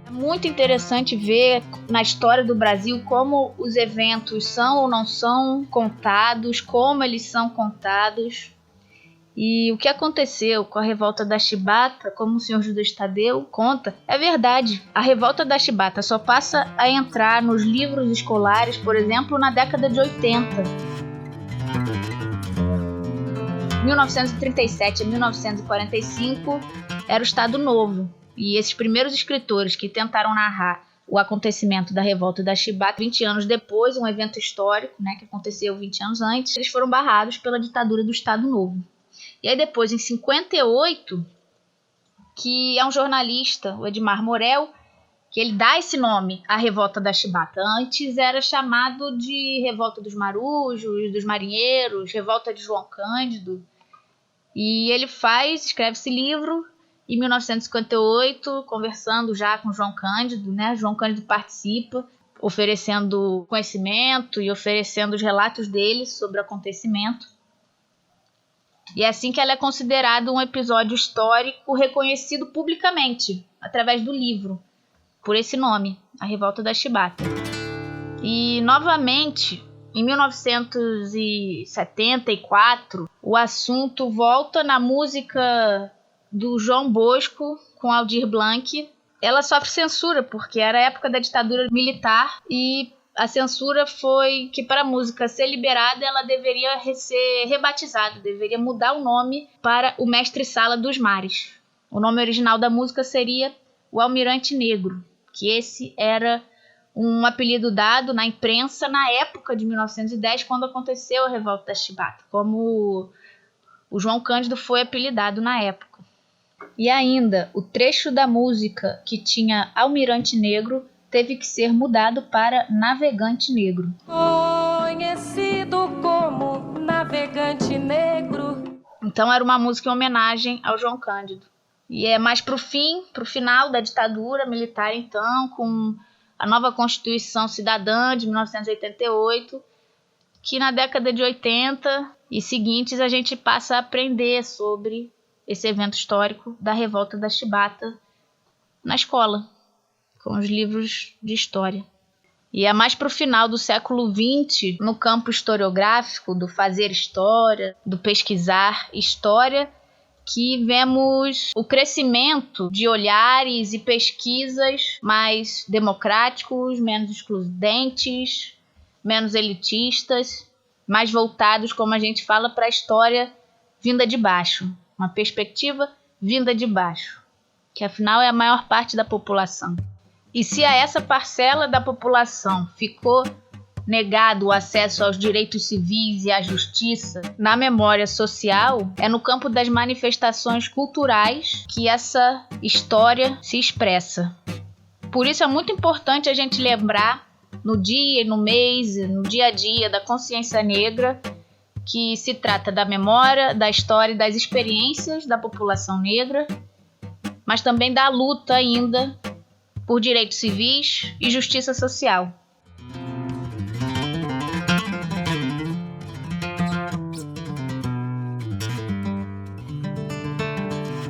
É muito interessante ver na história do Brasil como os eventos são ou não são contados, como eles são contados. E o que aconteceu com a revolta da Chibata, como o senhor Judas Tadeu conta, é verdade. A revolta da Chibata só passa a entrar nos livros escolares, por exemplo, na década de 80. 1937 a 1945 era o Estado Novo. E esses primeiros escritores que tentaram narrar o acontecimento da revolta da Chibata 20 anos depois, um evento histórico, né, que aconteceu 20 anos antes, eles foram barrados pela ditadura do Estado Novo. E aí depois, em 58, que é um jornalista, o Edmar Morel, que ele dá esse nome à Revolta da Chibata. Antes era chamado de Revolta dos Marujos, dos Marinheiros, Revolta de João Cândido. E ele escreve esse livro em 1958, conversando já com João Cândido, né? João Cândido participa, oferecendo conhecimento e oferecendo os relatos dele sobre o acontecimento. E é assim que ela é considerada um episódio histórico reconhecido publicamente, através do livro, por esse nome, A Revolta da Chibata. E, novamente, em 1974, o assunto volta na música do João Bosco com Aldir Blanc. Ela sofre censura, porque era a época da ditadura militar e a censura foi que para a música ser liberada ela deveria ser rebatizada, deveria mudar o nome para O Mestre Sala dos Mares. O nome original da música seria O Almirante Negro, que esse era um apelido dado na imprensa na época de 1910, quando aconteceu a Revolta da Chibata, como o João Cândido foi apelidado na época. E ainda, o trecho da música que tinha Almirante Negro teve que ser mudado para Navegante Negro. Conhecido como Navegante Negro. Então era uma música em homenagem ao João Cândido. E é mais pro final da ditadura militar, então, com a nova Constituição Cidadã de 1988, que na década de 80 e seguintes a gente passa a aprender sobre esse evento histórico da Revolta da Chibata na escola, com os livros de história. E é mais para o final do século XX, no campo historiográfico, do fazer história, do pesquisar história, que vemos o crescimento de olhares e pesquisas mais democráticos, menos excludentes, menos elitistas, mais voltados, como a gente fala, para a história vinda de baixo, uma perspectiva vinda de baixo, que afinal é a maior parte da população. E se a essa parcela da população ficou negado o acesso aos direitos civis e à justiça na memória social, é no campo das manifestações culturais que essa história se expressa. Por isso é muito importante a gente lembrar, no dia, no mês, no dia a dia da consciência negra, que se trata da memória, da história e das experiências da população negra, mas também da luta ainda por direitos civis e justiça social.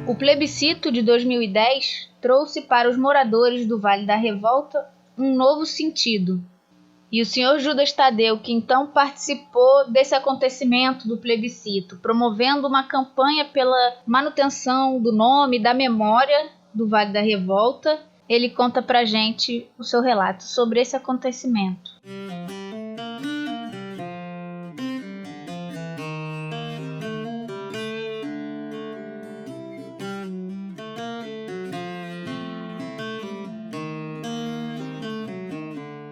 O plebiscito de 2010 trouxe para os moradores do Vale da Revolta um novo sentido. E o senhor Judas Tadeu, que então participou desse acontecimento do plebiscito, promovendo uma campanha pela manutenção do nome e da memória do Vale da Revolta, ele conta pra gente o seu relato sobre esse acontecimento.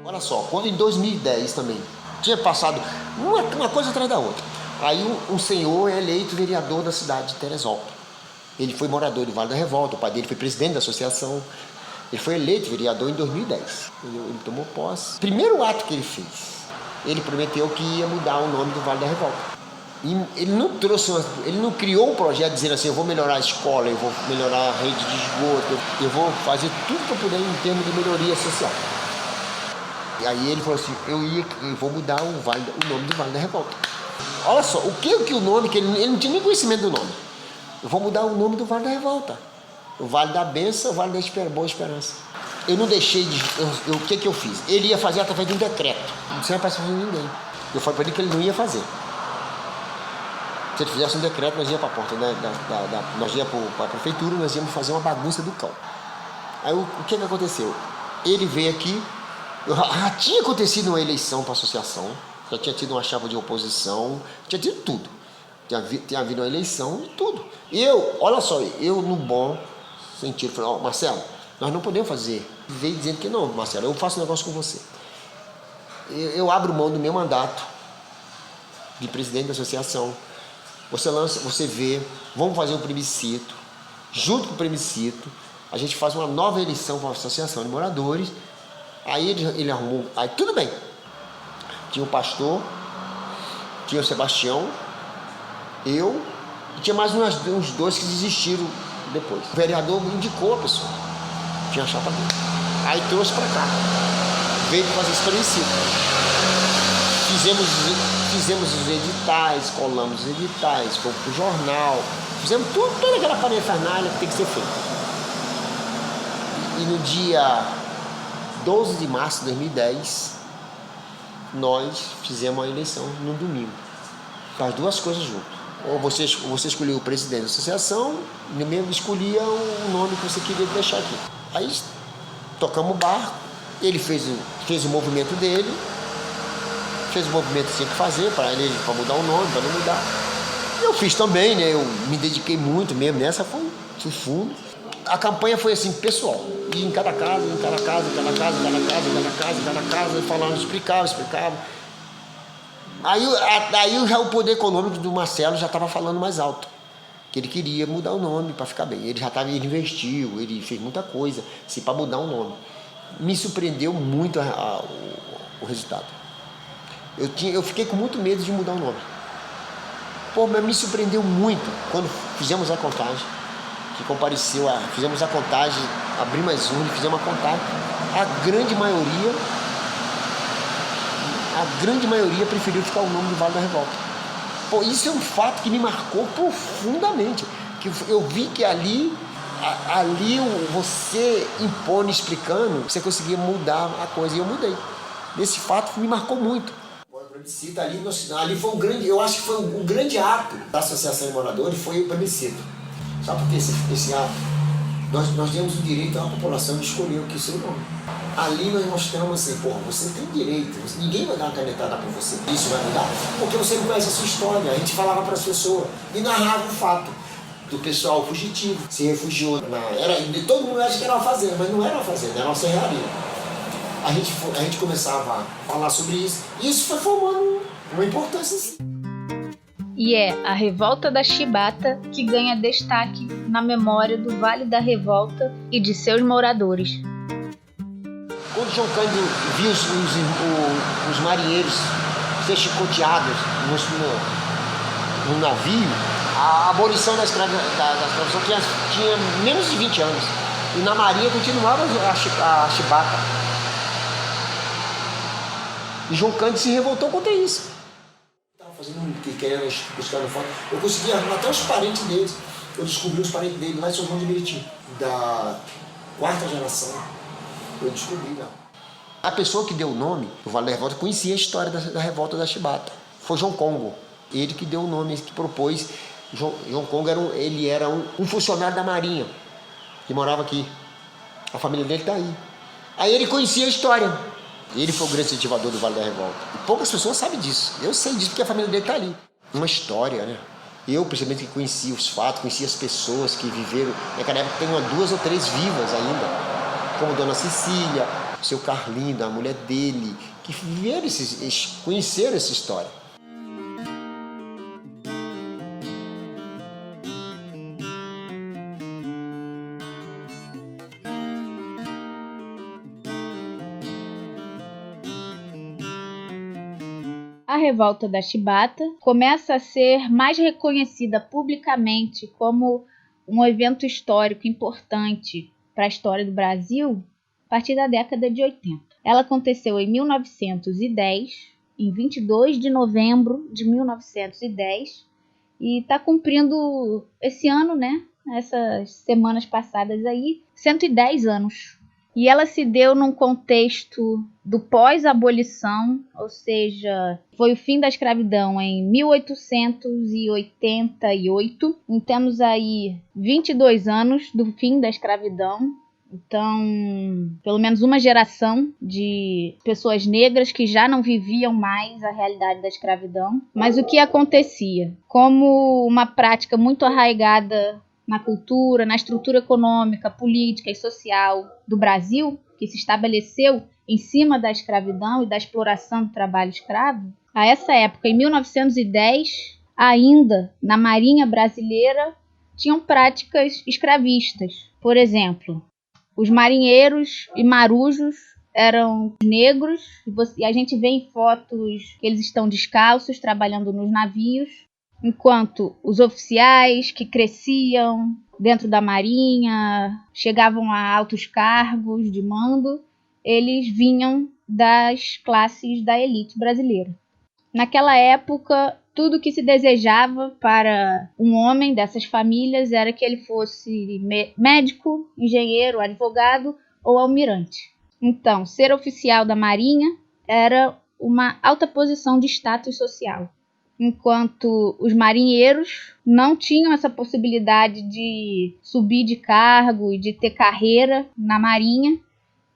Olha só, quando em 2010 também Tinha passado uma coisa atrás da outra. Aí um senhor é eleito vereador da cidade de Teresópolis. Ele foi morador do Vale da Revolta, o pai dele foi presidente da associação. Ele foi eleito vereador em 2010. Ele tomou posse. Primeiro ato que ele fez, ele prometeu que ia mudar o nome do Vale da Revolta. E ele não criou um projeto dizendo assim, eu vou melhorar a escola, eu vou melhorar a rede de esgoto, eu vou fazer tudo que eu puder em termos de melhoria social. E aí ele falou assim, eu vou mudar o nome do Vale da Revolta. Olha só, o que o nome, que ele não tinha nem conhecimento do nome. Eu vou mudar o nome do Vale da Revolta. O Vale da Bênção, o Vale da Boa Esperança. Eu não deixei de... O que eu fiz? Ele ia fazer através de um decreto. Não tinha participação de ninguém. Eu falei para ele que ele não ia fazer. Se ele fizesse um decreto, nós íamos para a porta, nós íamos para a prefeitura, nós íamos fazer uma bagunça do cão. Aí o que aconteceu? Ele veio aqui, já tinha acontecido uma eleição para a associação, já tinha tido uma chapa de oposição, tinha tido tudo. Tinha havido uma eleição e tudo. Olha só, eu no bom sentido, falei, Marcelo, nós não podemos fazer. Veio dizendo que não, Marcelo, eu faço um negócio com você. Eu abro mão do meu mandato de presidente da associação. Você vê, vamos fazer um plebiscito. Junto com o plebiscito, a gente faz uma nova eleição para a associação de moradores. Aí ele arrumou, aí tudo bem. Tinha o pastor, tinha o Sebastião, eu, e tinha mais uns dois que desistiram depois. O vereador indicou a pessoa, tinha a chapa dele. Aí trouxe para cá, veio fazer esse plebiscito. Fizemos os editais, colamos os editais, fomos pro jornal, fizemos toda aquela parafernália que tem que ser feita. E no dia 12 de março de 2010, nós fizemos a eleição no domingo. As duas coisas juntas. Ou você escolheu o presidente da associação, e mesmo escolhia o nome que você queria deixar aqui. Aí tocamos o barco, ele fez o movimento dele, fez o movimento que tinha que fazer para mudar o nome, para não mudar. Eu fiz também, né? Eu me dediquei muito mesmo nessa, fui fundo. A campanha foi assim, pessoal, ia em cada casa, falando, explicava. Aí já o poder econômico do Marcelo já estava falando mais alto, que ele queria mudar o nome para ficar bem. Ele investiu, ele fez muita coisa assim, para mudar o nome. Me surpreendeu muito o resultado. Eu fiquei com muito medo de mudar o nome. Mas me surpreendeu muito quando fizemos a contagem, fizemos a contagem, abrimos as urnas, fizemos a contagem. A grande maioria preferiu ficar o nome do Vale da Revolta. Isso é um fato que me marcou profundamente. Que eu vi que ali você impõe, explicando, você conseguia mudar a coisa, e eu mudei. Esse fato me marcou muito. O plebiscito ali foi eu acho que foi um grande ato da Associação de Moradores, foi o plebiscito. Sabe por que esse ato? Nós temos o direito à população de escolher o que é o seu nome. Ali nós mostramos assim, você tem direito, ninguém vai dar uma canetada para você. Isso vai mudar? Porque você não conhece a sua história. A gente falava para as pessoas e narrava o fato do pessoal fugitivo, se refugiou. Todo mundo acha que era uma fazenda, mas não era uma fazenda, era uma serraria. A gente começava a falar sobre isso, e isso foi formando uma importância assim. E é a Revolta da Chibata que ganha destaque na memória do Vale da Revolta e de seus moradores. Quando João Cândido viu os marinheiros ser chicoteados no navio, a abolição da escravidão tinha menos de 20 anos. E na Marinha continuava a chibata. E João Cândido se revoltou contra isso. Estava querendo buscar no foto. Eu consegui arrumar até os parentes deles. Eu descobri os parentes dele lá em São João de Meriti, da 4ª geração. Eu descobri lá. A pessoa que deu o nome do Vale da Revolta conhecia a história da Revolta da Chibata. Foi João Congo. Ele que deu o nome, que propôs. João Congo era um funcionário da Marinha, que morava aqui. A família dele está aí. Aí ele conhecia a história. Ele foi o grande incentivador do Vale da Revolta. E poucas pessoas sabem disso. Eu sei disso porque a família dele está ali. Uma história, né? Eu, principalmente, que conhecia os fatos, conhecia as pessoas que viveram. Naquela época tem 2 ou 3 vivas ainda. Como Dona Cecília, o seu Carlinho, a mulher dele, que conheceram essa história. A revolta da Chibata começa a ser mais reconhecida publicamente como um evento histórico importante para a história do Brasil a partir da década de 80. Ela aconteceu em 1910, em 22 de novembro de 1910, e está cumprindo esse ano, né, essas semanas passadas aí, 110 anos. E ela se deu num contexto do pós-abolição, ou seja, foi o fim da escravidão em 1888. Então, temos aí 22 anos do fim da escravidão. Então, pelo menos uma geração de pessoas negras que já não viviam mais a realidade da escravidão. Mas o que acontecia? Como uma prática muito arraigada na cultura, na estrutura econômica, política e social do Brasil, que se estabeleceu em cima da escravidão e da exploração do trabalho escravo, a essa época, em 1910, ainda na Marinha Brasileira, tinham práticas escravistas. Por exemplo, os marinheiros e marujos eram negros, e a gente vê em fotos que eles estão descalços, trabalhando nos navios, enquanto os oficiais que cresciam dentro da marinha, chegavam a altos cargos de mando, eles vinham das classes da elite brasileira. Naquela época, tudo que se desejava para um homem dessas famílias era que ele fosse médico, engenheiro, advogado ou almirante. Então, ser oficial da marinha era uma alta posição de status social, enquanto os marinheiros não tinham essa possibilidade de subir de cargo e de ter carreira na marinha,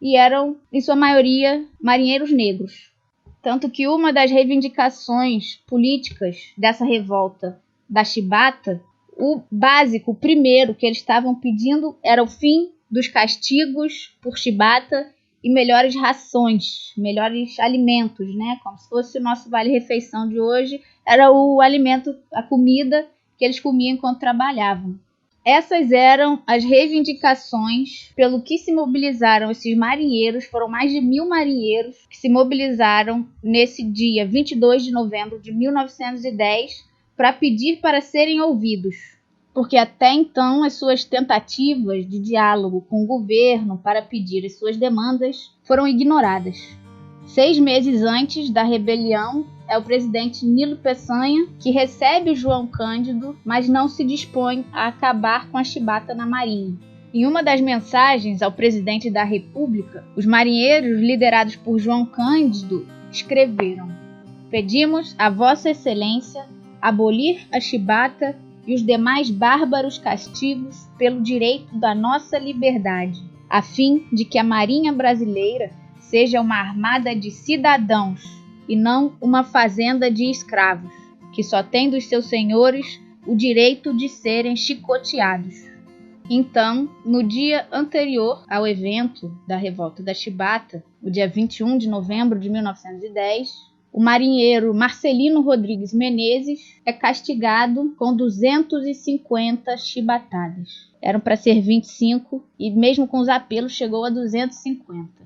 e eram, em sua maioria, marinheiros negros. Tanto que uma das reivindicações políticas dessa revolta da Chibata, o básico, o primeiro que eles estavam pedindo era o fim dos castigos por Chibata e melhores rações, melhores alimentos, né? Como se fosse o nosso vale-refeição de hoje, era o alimento, a comida que eles comiam enquanto trabalhavam. Essas eram as reivindicações pelo que se mobilizaram esses marinheiros. Foram mais de 1.000 marinheiros que se mobilizaram nesse dia 22 de novembro de 1910 para pedir para serem ouvidos, porque até então as suas tentativas de diálogo com o governo para pedir as suas demandas foram ignoradas. 6 meses antes da rebelião, é o presidente Nilo Peçanha que recebe João Cândido, mas não se dispõe a acabar com a chibata na marinha. Em uma das mensagens ao presidente da República, os marinheiros liderados por João Cândido escreveram: "Pedimos a Vossa Excelência abolir a chibata e os demais bárbaros castigos pelo direito da nossa liberdade, a fim de que a Marinha Brasileira seja uma armada de cidadãos e não uma fazenda de escravos, que só tem dos seus senhores o direito de serem chicoteados." Então, no dia anterior ao evento da Revolta da Chibata, o dia 21 de novembro de 1910, o marinheiro Marcelino Rodrigues Menezes é castigado com 250 chibatadas. Eram para ser 25 e mesmo com os apelos chegou a 250.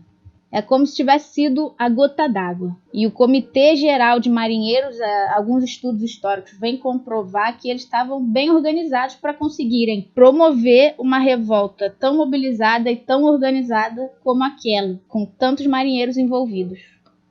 É como se tivesse sido a gota d'água. E o Comitê Geral de Marinheiros, alguns estudos históricos vêm comprovar que eles estavam bem organizados para conseguirem promover uma revolta tão mobilizada e tão organizada como aquela, com tantos marinheiros envolvidos.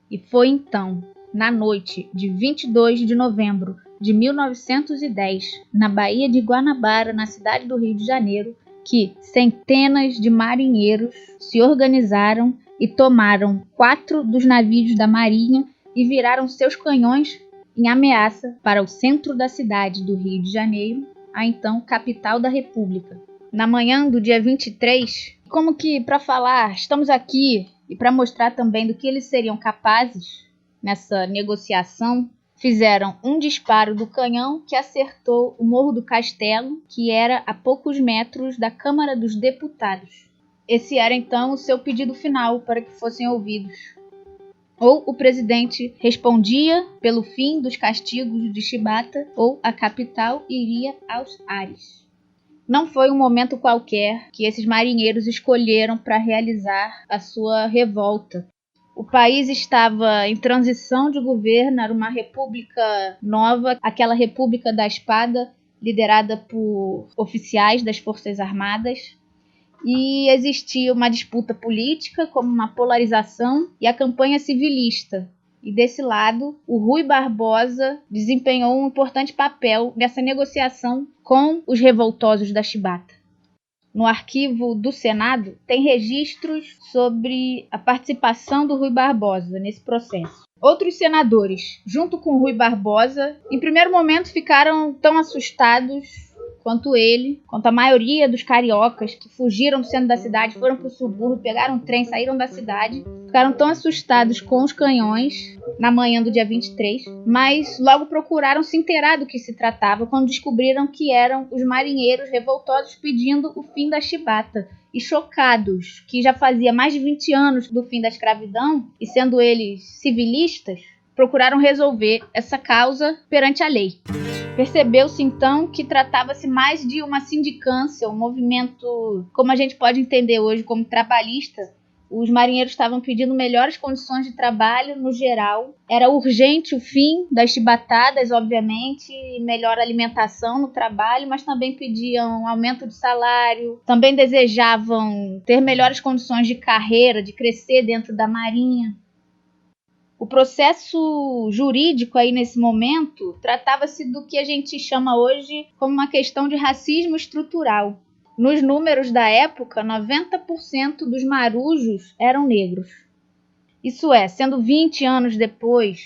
E foi então, na noite de 22 de novembro de 1910, na Baía de Guanabara, na cidade do Rio de Janeiro, que centenas de marinheiros se organizaram e tomaram 4 dos navios da marinha e viraram seus canhões em ameaça para o centro da cidade do Rio de Janeiro, a então capital da República. Na manhã do dia 23, como que para falar, estamos aqui e para mostrar também do que eles seriam capazes nessa negociação, fizeram um disparo do canhão que acertou o Morro do Castelo, que era a poucos metros da Câmara dos Deputados. Esse era então o seu pedido final para que fossem ouvidos. Ou o presidente respondia pelo fim dos castigos de Chibata, ou a capital iria aos ares. Não foi um momento qualquer que esses marinheiros escolheram para realizar a sua revolta. O país estava em transição de governo, era uma república nova, aquela República da Espada, liderada por oficiais das Forças Armadas. E existia uma disputa política, como uma polarização, e a campanha civilista. E desse lado, o Rui Barbosa desempenhou um importante papel nessa negociação com os revoltosos da Chibata. No arquivo do Senado, tem registros sobre a participação do Rui Barbosa nesse processo. Outros senadores, junto com o Rui Barbosa, em primeiro momento ficaram tão assustados quanto ele, quanto a maioria dos cariocas que fugiram do centro da cidade, foram para o subúrbio, pegaram um trem, saíram da cidade, ficaram tão assustados com os canhões na manhã do dia 23, mas logo procuraram se inteirar do que se tratava quando descobriram que eram os marinheiros revoltosos pedindo o fim da chibata. E chocados, que já fazia mais de 20 anos do fim da escravidão, e sendo eles civilistas, procuraram resolver essa causa perante a lei. Percebeu-se então que tratava-se mais de uma sindicância, um movimento, como a gente pode entender hoje como trabalhista. Os marinheiros estavam pedindo melhores condições de trabalho no geral. Era urgente o fim das chibatadas, obviamente, melhor alimentação no trabalho, mas também pediam aumento de salário, também desejavam ter melhores condições de carreira, de crescer dentro da marinha. O processo jurídico aí nesse momento tratava-se do que a gente chama hoje como uma questão de racismo estrutural. Nos números da época, 90% dos marujos eram negros. Isso é, sendo 20 anos depois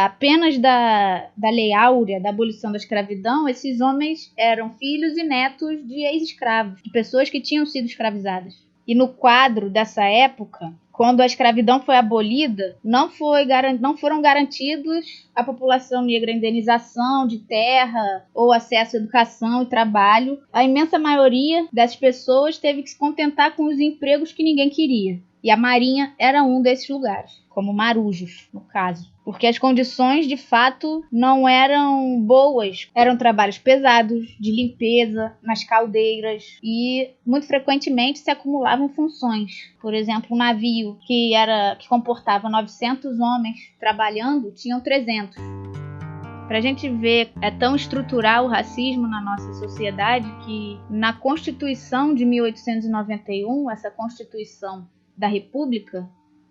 apenas da Lei Áurea, da abolição da escravidão, esses homens eram filhos e netos de ex-escravos, de pessoas que tinham sido escravizadas. E no quadro dessa época, quando a escravidão foi abolida, não foram garantidos à população negra indenização de terra ou acesso à educação e trabalho. A imensa maioria dessas pessoas teve que se contentar com os empregos que ninguém queria. E a marinha era um desses lugares, como marujos, no caso. Porque as condições, de fato, não eram boas. Eram trabalhos pesados, de limpeza, nas caldeiras. E, muito frequentemente, se acumulavam funções. Por exemplo, um navio que comportava 900 homens trabalhando, tinham 300. Para a gente ver, é tão estrutural o racismo na nossa sociedade que, na Constituição de 1891, essa Constituição da República,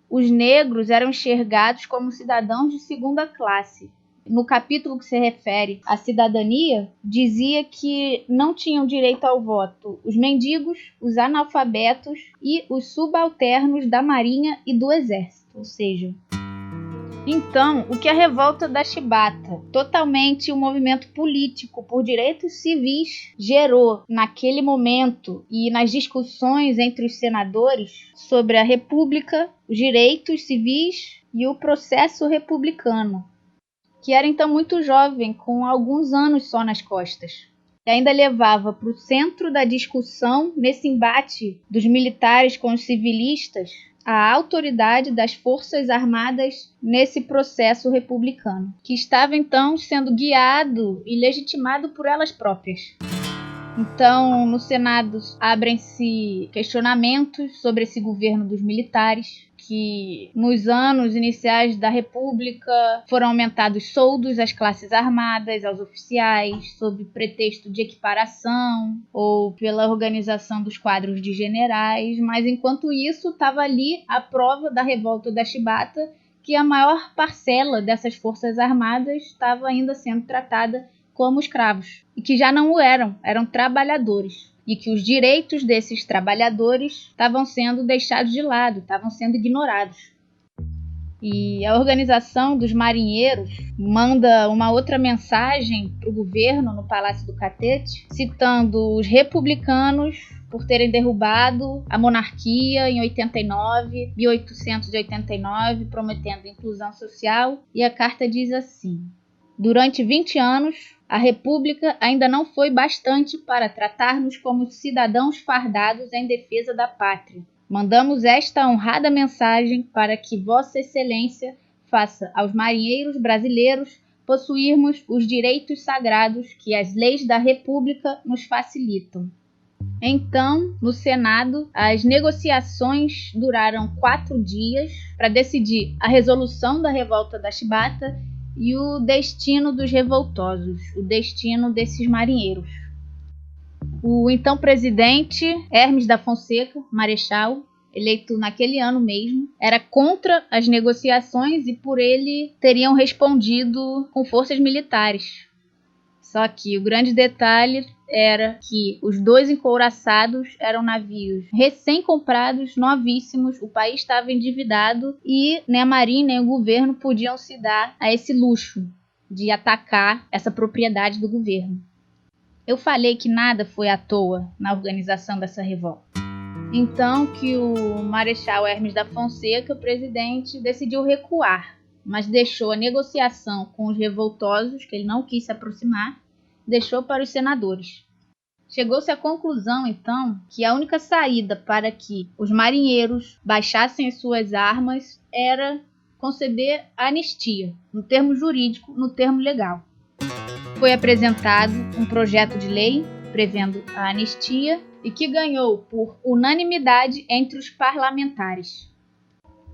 os negros eram enxergados como cidadãos de segunda classe. No capítulo que se refere à cidadania, dizia que não tinham direito ao voto os mendigos, os analfabetos e os subalternos da Marinha e do Exército, ou seja... Então, o que a revolta da chibata, totalmente um movimento político por direitos civis, gerou naquele momento e nas discussões entre os senadores sobre a república, os direitos civis e o processo republicano, que era então muito jovem, com alguns anos só nas costas. E ainda levava para o centro da discussão, nesse embate dos militares com os civilistas, a autoridade das Forças Armadas nesse processo republicano, que estava então sendo guiado e legitimado por elas próprias. Então, no Senado abrem-se questionamentos sobre esse governo dos militares, que nos anos iniciais da República foram aumentados soldos às classes armadas, aos oficiais, sob pretexto de equiparação ou pela organização dos quadros de generais, mas enquanto isso estava ali a prova da revolta da chibata, que a maior parcela dessas forças armadas estava ainda sendo tratada como escravos, e que já não o eram trabalhadores. E que os direitos desses trabalhadores estavam sendo deixados de lado, estavam sendo ignorados. E a organização dos marinheiros manda uma outra mensagem para o governo no Palácio do Catete, citando os republicanos por terem derrubado a monarquia em 1889, prometendo inclusão social. E a carta diz assim: durante 20 anos, a República ainda não foi bastante para tratar-nos como cidadãos fardados em defesa da pátria. Mandamos esta honrada mensagem para que Vossa Excelência faça aos marinheiros brasileiros possuirmos os direitos sagrados que as leis da República nos facilitam. Então, no Senado, as negociações duraram 4 dias para decidir a resolução da revolta da Chibata e o destino dos revoltosos, o destino desses marinheiros. O então presidente Hermes da Fonseca, marechal, eleito naquele ano mesmo, era contra as negociações e por ele teriam respondido com forças militares. Só que o grande detalhe era que os 2 encouraçados eram navios recém-comprados, novíssimos, o país estava endividado e nem a Marinha nem o governo podiam se dar a esse luxo de atacar essa propriedade do governo. Eu falei que nada foi à toa na organização dessa revolta. Então que o Marechal Hermes da Fonseca, o presidente, decidiu recuar, mas deixou a negociação com os revoltosos, que ele não quis se aproximar, deixou para os senadores. Chegou-se à conclusão, então, que a única saída para que os marinheiros baixassem as suas armas era conceder a anistia, no termo jurídico, no termo legal. Foi apresentado um projeto de lei prevendo a anistia e que ganhou por unanimidade entre os parlamentares.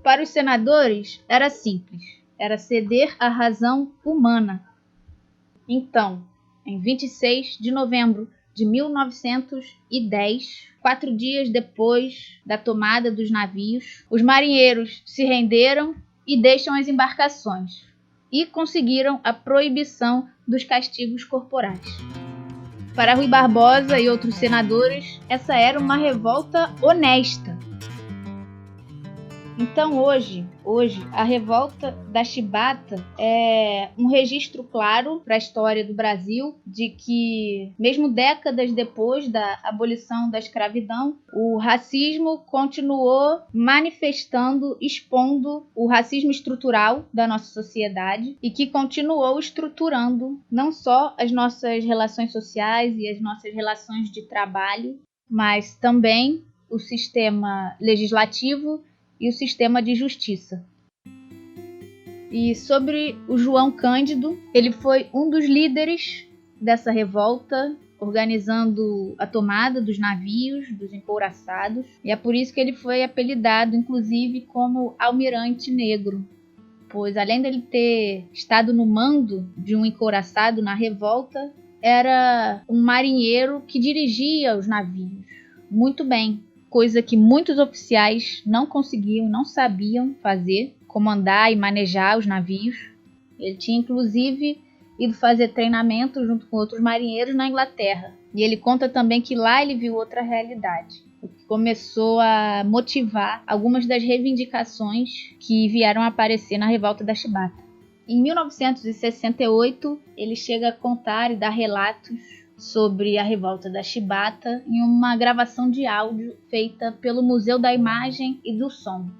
Para os senadores era simples, era ceder à razão humana. Então, em 26 de novembro de 1910, 4 dias depois da tomada dos navios, os marinheiros se renderam e deixam as embarcações e conseguiram a proibição dos castigos corporais. Para Rui Barbosa e outros senadores, essa era uma revolta honesta. Então hoje a revolta da Chibata é um registro claro para a história do Brasil de que, mesmo décadas depois da abolição da escravidão, o racismo continuou manifestando, expondo o racismo estrutural da nossa sociedade e que continuou estruturando não só as nossas relações sociais e as nossas relações de trabalho, mas também o sistema legislativo e o sistema de justiça. E sobre o João Cândido, ele foi um dos líderes dessa revolta, organizando a tomada dos navios, dos encouraçados, e é por isso que ele foi apelidado, inclusive, como Almirante Negro, pois além dele ter estado no mando de um encouraçado na revolta, era um marinheiro que dirigia os navios muito bem, coisa que muitos oficiais não conseguiam, não sabiam fazer, comandar e manejar os navios. Ele tinha inclusive ido fazer treinamento junto com outros marinheiros na Inglaterra. E ele conta também que lá ele viu outra realidade, o que começou a motivar algumas das reivindicações que vieram a aparecer na revolta da Chibata. Em 1968, ele chega a contar e dar relatos sobre a revolta da Chibata em uma gravação de áudio feita pelo Museu da Imagem e do Som.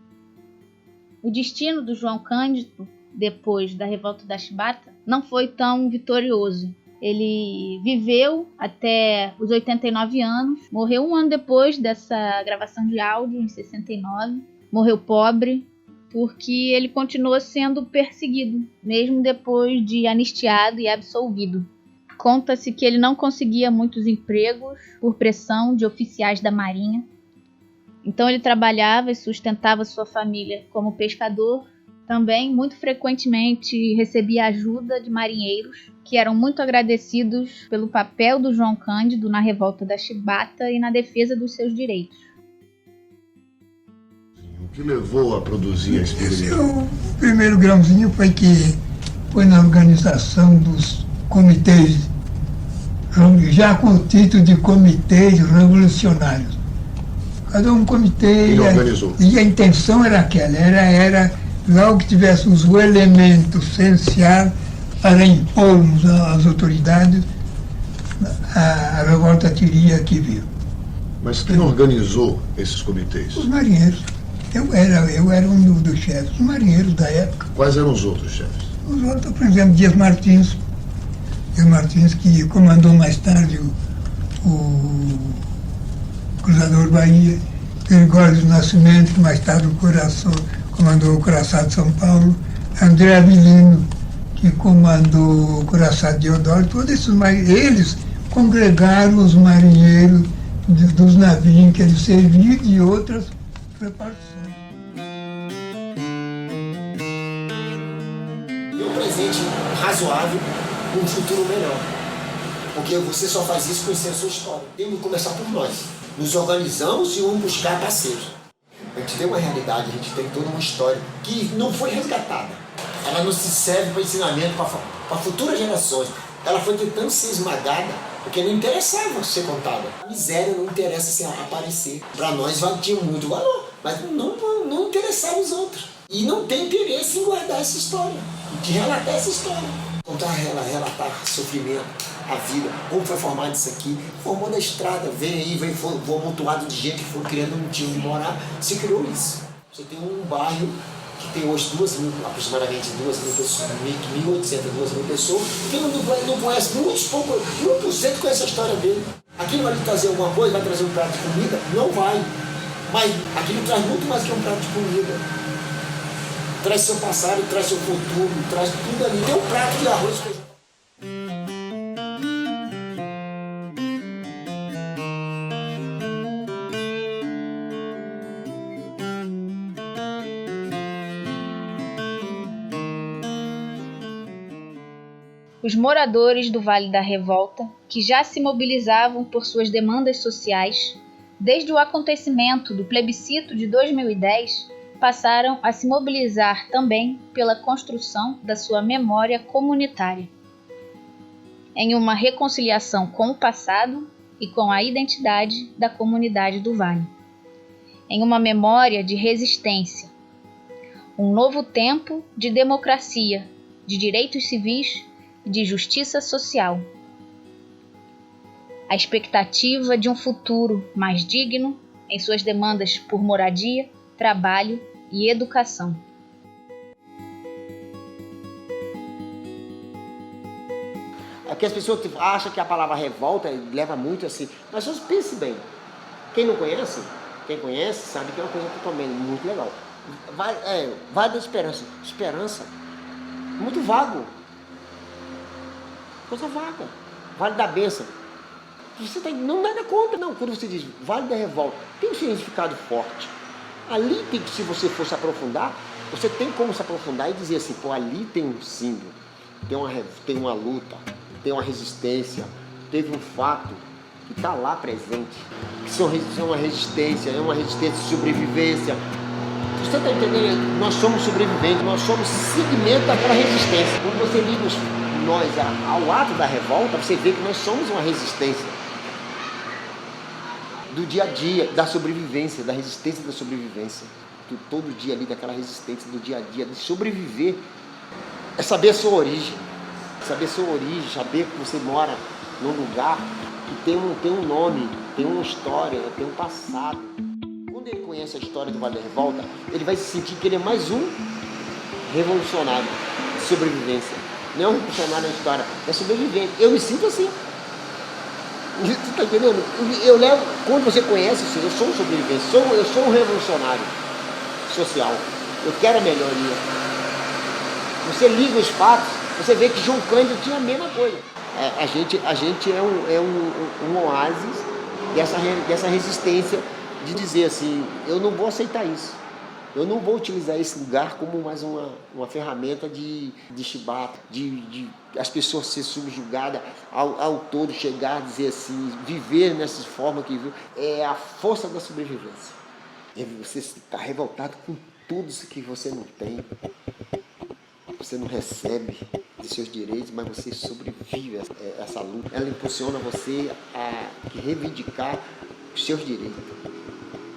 O destino do João Cândido, depois da revolta da Chibata, não foi tão vitorioso. Ele viveu até os 89 anos, morreu um ano depois dessa gravação de áudio, em 69, morreu pobre, porque ele continuou sendo perseguido, mesmo depois de anistiado e absolvido. Conta-se que ele não conseguia muitos empregos por pressão de oficiais da Marinha. Então ele trabalhava e sustentava sua família como pescador. Também, muito frequentemente, recebia ajuda de marinheiros que eram muito agradecidos pelo papel do João Cândido na revolta da Chibata e na defesa dos seus direitos. O que levou a produzir a experiência? O primeiro grãozinho foi na organização dos comitês, já com o título de comitês revolucionários. Cada um comitê e a intenção era aquela, era logo que tivéssemos o elemento essencial para impormos às autoridades, a revolta teria que vir. Mas quem organizou esses comitês? Os marinheiros. Eu era um dos chefes, os marinheiros da época. Quais eram os outros chefes? Os outros, por exemplo, Dias Martins, que comandou mais tarde o Cruzador Bahia, Gregório do Nascimento, que mais tarde comandou o Coraçado de São Paulo, André Avelino, que comandou o Coraçado de Deodoro, todos esses eles congregaram os marinheiros dos navios em que eles serviam e de outras preparações. Um presente razoável, um futuro melhor. Porque você só faz isso conhecendo a sua história. Temos que começar por nós. Nos organizamos e vamos buscar parceiros. A gente tem uma realidade, a gente tem toda uma história que não foi resgatada. Ela não se serve para ensinamento para futuras gerações. Ela foi tentando ser esmagada porque não interessava ser contada. A miséria não interessa aparecer. Para nós tinha muito valor, mas não interessava os outros. E não tem interesse em guardar essa história, de relatar essa história. Contar, relatar sofrimento, a vida, como foi formado isso aqui, formou na estrada, veio um amontoado de gente que foi criando, não tinha onde morar, se criou isso. Você tem um bairro que tem hoje aproximadamente 2.000 pessoas, 1.800, 2.000 pessoas, que não conhece, 1% conhece a história dele. Aquilo vai lhe trazer alguma coisa, vai trazer um prato de comida? Não vai. Mas aquilo traz muito mais que um prato de comida. Traz seu passado, traz seu futuro, traz tudo ali. Tem um prato de arroz e feijão. Os moradores do Vale da Revolta, que já se mobilizavam por suas demandas sociais, desde o acontecimento do plebiscito de 2010, passaram a se mobilizar também pela construção da sua memória comunitária, em uma reconciliação com o passado e com a identidade da comunidade do Vale, em uma memória de resistência, um novo tempo de democracia, de direitos civis e de justiça social, a expectativa de um futuro mais digno em suas demandas por moradia, trabalho e educação. Aqui as pessoas acham que a palavra revolta leva muito assim, mas só pense bem. Quem não conhece, quem conhece sabe que é uma coisa totalmente muito legal. Vai da esperança. Esperança, muito vago. Coisa vaga. Vale da bênção. Você não nada contra, não. Quando você diz Vale da Revolta, tem um significado forte. Ali tem que, se você for se aprofundar, você tem como se aprofundar e dizer assim, pô, ali tem um símbolo, tem uma luta, tem uma resistência, teve um fato que está lá presente, que é uma resistência de sobrevivência. Você está entendendo? Nós somos sobreviventes, nós somos segmento daquela resistência. Quando você liga nós ao ato da revolta, você vê que nós somos uma resistência do dia a dia, da sobrevivência, da resistência da sobrevivência. Todo dia ali, daquela resistência do dia a dia, de sobreviver. É saber a sua origem. Saber que você mora num lugar que tem um nome, tem uma história, tem um passado. Quando ele conhece a história do Vale da Revolta, ele vai se sentir que ele é mais um revolucionário de sobrevivência. Não é um revolucionário na história, é sobrevivente. Eu me sinto assim. Tu tá entendendo? Quando você conhece isso, eu sou um sobrevivente, eu sou um revolucionário social. Eu quero a melhoria. Você liga os fatos, você vê que João Cândido tinha a mesma coisa. A gente é um oásis dessa resistência de dizer assim, eu não vou aceitar isso. Eu não vou utilizar esse lugar como mais uma ferramenta de chibata, de as pessoas ser subjugadas ao todo, chegar a dizer assim, viver nessa forma que vive, é a força da sobrevivência. Você está revoltado com tudo isso que você não tem. Você não recebe de seus direitos, mas você sobrevive a essa luta. Ela impulsiona você a reivindicar os seus direitos.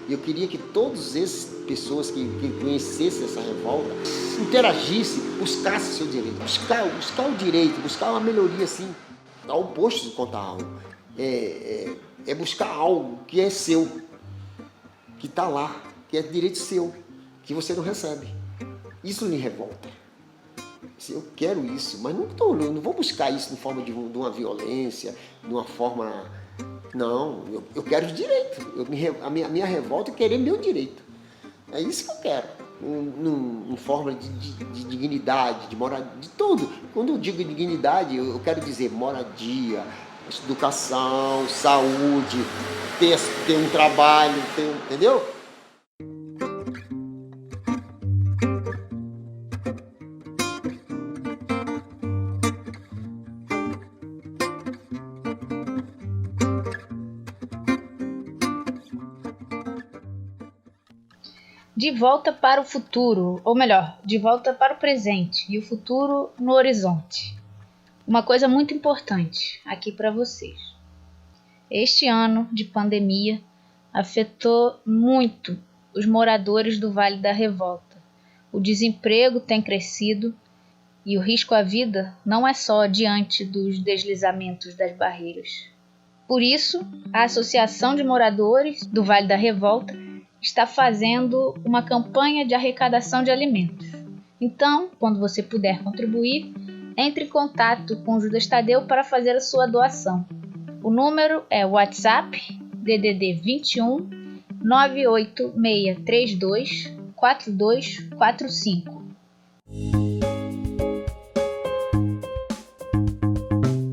Eu queria que todas essas pessoas que conhecessem essa revolta interagissem, buscassem seu direito, buscar o direito, buscar uma melhoria assim, ao oposto de contar algo. É buscar algo que é seu, que está lá, que é direito seu, que você não recebe. Isso me revolta. Eu quero isso, mas não vou buscar isso em forma de uma violência, de uma forma Não, eu quero os direitos. A minha revolta é querer meu direito. É isso que eu quero. Em forma de dignidade, de moradia, de tudo. Quando eu digo dignidade, eu quero dizer moradia, educação, saúde, ter um trabalho, entendeu? De volta para o futuro, ou melhor, de volta para o presente e o futuro no horizonte. Uma coisa muito importante aqui para vocês. Este ano de pandemia afetou muito os moradores do Vale da Revolta. O desemprego tem crescido e o risco à vida não é só diante dos deslizamentos das barreiras. Por isso, a Associação de Moradores do Vale da Revolta está fazendo uma campanha de arrecadação de alimentos. Então, quando você puder contribuir, entre em contato com o Judas Tadeu para fazer a sua doação. O número é o WhatsApp DDD 21 98632 4245.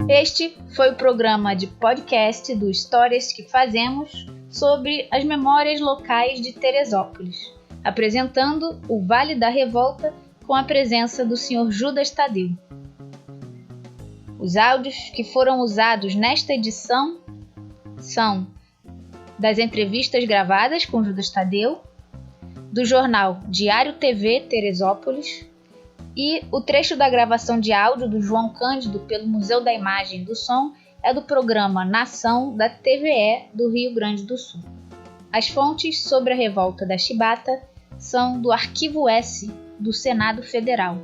Este foi o programa de podcast do Histórias que Fazemos sobre as memórias locais de Teresópolis, apresentando o Vale da Revolta com a presença do Sr. Judas Tadeu. Os áudios que foram usados nesta edição são das entrevistas gravadas com Judas Tadeu, do jornal Diário TV Teresópolis e o trecho da gravação de áudio do João Cândido pelo Museu da Imagem e do Som é do programa Nação da TVE do Rio Grande do Sul. As fontes sobre a revolta da Chibata são do Arquivo S do Senado Federal.